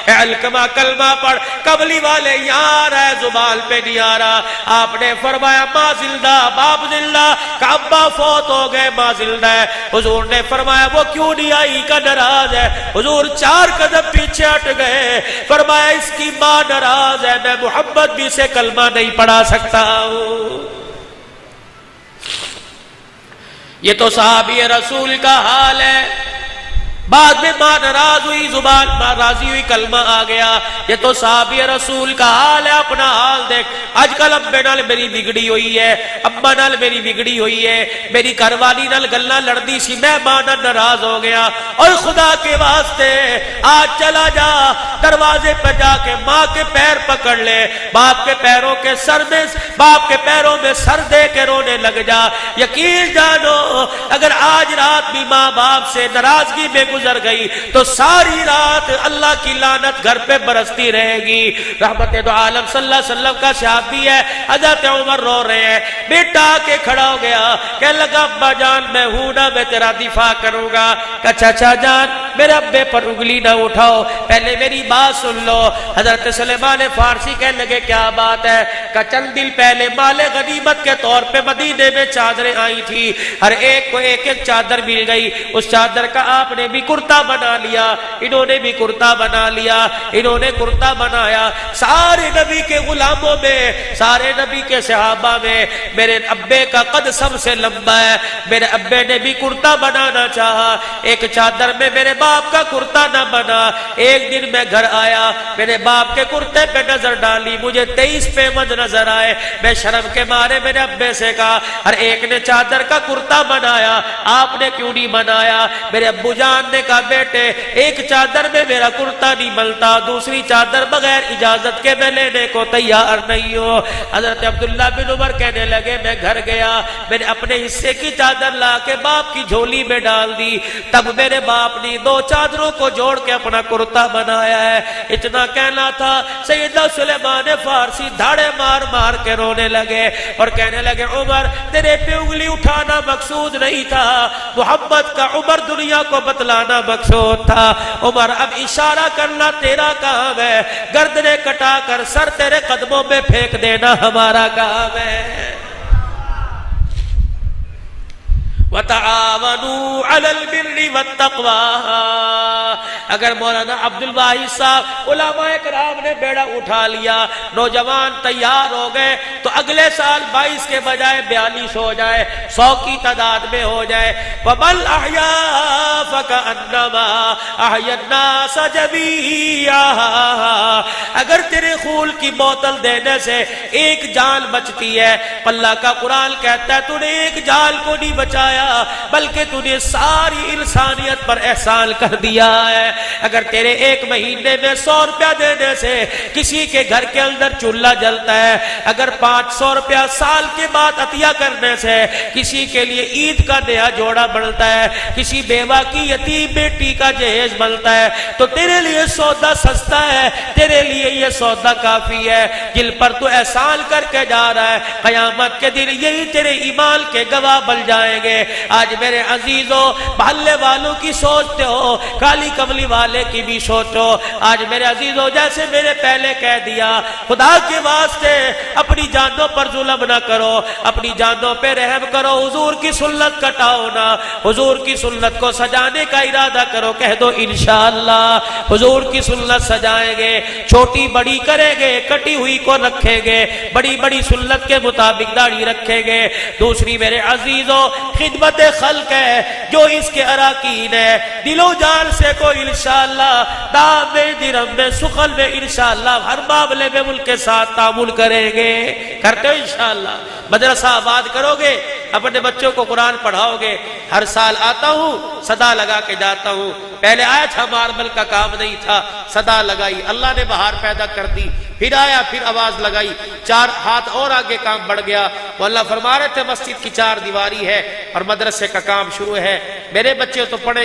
اے علقمہ کلمہ پڑھ، قبلی والے یہاں آ رہا ہے، زبان پہ نہیں آ رہا۔ آپ نے فرمایا ماں زندہ، باپ زندہ، ابا فوت ہو گئے، ماں زندہ ہے۔ حضور نے فرمایا وہ کیوں نہیں آئی؟ کا ناراض ہے۔ حضور 4 قدم پیچھے ہٹ گئے، فرمایا اس کی ماں ناراض ہے، میں محمد بھی سے کلمہ نہیں پڑھا سکتا ہوں۔ یہ تو صحابی رسول کا حال ہے۔ بعد میں ماں ناراض ہوئی، زبان ماں راضی ہوئی، کلمہ آ گیا۔ یہ تو صحابی رسول کا حال ہے۔ اپنا حال دیکھ، آج کل ابے نال میری بگڑی ہوئی ہے، ابا نال میری بگڑی ہوئی ہے، میری گھر والی نال گلاں لڑدی سی، میں ماں نال ناراض ہو گیا۔ اور خدا کے واسطے آج چلا جا دروازے پہ جا کے ماں کے پیر پکڑ لے، باپ کے پیروں کے سر میں، باپ کے پیروں میں سر دے کے رونے لگ جا۔ یقین جانو اگر آج رات بھی ماں باپ سے ناراضگی میں گزر گئی تو ساری رات اللہ کی لعنت گھر پہ برستی رہے گی۔ رحمت دو عالم صلی اللہ علیہ وسلم کا صحابی ہے، حضرت عمر رو رہے ہیں، بیٹا آ کے کھڑا ہو گیا، کہنے لگا ابا جان میں ہوں نا، میں تیرا دفاع کروں گا۔ کہ چچا جان میرے ابے پر انگلی نہ اٹھاؤ، پہلے میری بات سن لو۔ حضرت سلیمان فارسی کہنے لگے کیا بات ہے؟ کہ چند دن پہلے مال غنیمت کے طور پہ مدینے میں چادریں آئی تھی، ہر ایک کو ایک ایک چادر مل گئی، اس چادر کا آپ نے بھی کرتا بنا لیا، انہوں نے بھی کرتا بنا لیا، انہوں نے کرتا بنایا۔ سارے نبی کے غلاموں میں، سارے نبی کے صحابہ میں میرے ابے کا قد سب سے لمبا ہے۔ میرے ابے نے بھی کرتا بنانا چاہا، ایک چادر میں میرے باپ کا کرتا نہ بنا۔ ایک دن میں گھر آیا، میرے باپ کے کرتے پہ نظر ڈالی، مجھے 23 پیمد نظر آئے۔ میں شرم کے مارے میرے ابے سے کہا ہر ایک نے چادر کا کرتا بنایا، آپ نے کیوں نہیں بنایا؟ میرے ابو جان نے کہا بیٹے ایک چادر میں میرا کرتا نہیں ملتا، دوسری چادر بغیر اجازت کے میں لینے کو تیار نہیں ہوں۔ حضرت عبداللہ بن عمر کہنے لگے میں گھر گیا، میں نے اپنے حصے کی چادر لا کے باپ کی جھولی میں ڈال دی، تب میرے باپ نے 2 چادروں کو جوڑ کے اپنا کرتا بنایا ہے۔ اتنا کہنا تھا سیدنا سلیمان فارسی دھاڑے مار مار کے رونے لگے اور کہنے لگے عمر تیرے پہ انگلی اٹھانا مقصود نہیں تھا، محمد کا عمر دنیا کو بتلانا مقصود تھا۔ عمر اب اشارہ کرنا تیرا کام ہے، گردنیں کٹا کر سر تیرے قدموں میں پھینک دینا ہمارا کام ہے۔ وَتَعَاوَنُوا عَلَى الْبِرِّ وَالتَّقْوَىٰ۔ اگر مولانا عبدالواحد صاحب علماء کرام نے بیڑا اٹھا لیا، نوجوان تیار ہو گئے تو اگلے سال 22 کے بجائے 42 ہو جائے، 100 کی تعداد میں ہو جائے۔ وَمَنْ أَحْيَا فَكَأَنَّمَا أَحْيَا النَّاسَ جَمِيعًا۔ اگر تیرے خون کی بوتل دینے سے ایک جان بچتی ہے، اللہ کا قرآن کہتا ہے تو نے ایک جان کو نہیں بچایا بلکہ تو نے ساری انسانیت پر احسان کر دیا ہے۔ اگر تیرے ایک مہینے میں 100 روپیہ دینے سے کسی کے گھر کے اندر چولہا جلتا ہے، اگر 500 روپیہ سال کے بعد عطیہ کرنے سے کسی کے لیے عید کا نیا جوڑا بنتا ہے، کسی بیوہ کی یتیم بیٹی کا جہیز بنتا ہے، تو تیرے لیے سودا سستا ہے، تیرے لیے یہ سودا کافی ہے جن پر تو احسان کر کے جا رہا ہے۔ قیامت کے دن یہی تیرے ایمان کے گواہ بن جائیں گے۔ آج میرے عزیزوں محلے والوں کی سوچتے ہو، کالی کملی والے کی بھی سوچو۔ آج میرے عزیزوں جیسے میں نے پہلے کہہ دیا، خدا کے واسطے اپنی جانوں پر ظلم نہ کرو، اپنی جانوں پہ رحم کرو، حضور کی سنت کٹاؤ نہ، حضور کی سنت کو سجانے کا ارادہ کرو، کہہ دو انشاءاللہ حضور کی سنت سجائیں گے، چھوٹی بڑی کریں گے، کٹی ہوئی کو رکھیں گے، بڑی بڑی سنت کے مطابق داڑھی رکھیں گے۔ دوسری میرے عزیزوں خدمت خلق ہے جو اس کے اراکین ہے، دل و جان سے کو انشاءاللہ دام میں درم میں سخل میں انشاءاللہ ہر معاملے میں ملک کے ساتھ تعامل کریں گے، کرتے ہو انشاءاللہ۔ مدرسہ آباد کرو گے، اپنے بچوں کو قرآن پڑھاؤ گے۔ ہر سال آتا ہوں صدا لگا کے جاتا ہوں، پہلے آیا تھا ماربل کا کام نہیں تھا، صدا لگائی، اللہ نے بہار پیدا کر دی، پھر آیا پھر آواز لگائی، 4 ہاتھ اور آگے کام بڑھ گیا۔ وہ اللہ فرما رہے تھے مسجد کی 4 دیواری ہے اور مدرسے کا کام شروع ہے، میرے بچے تو پڑھے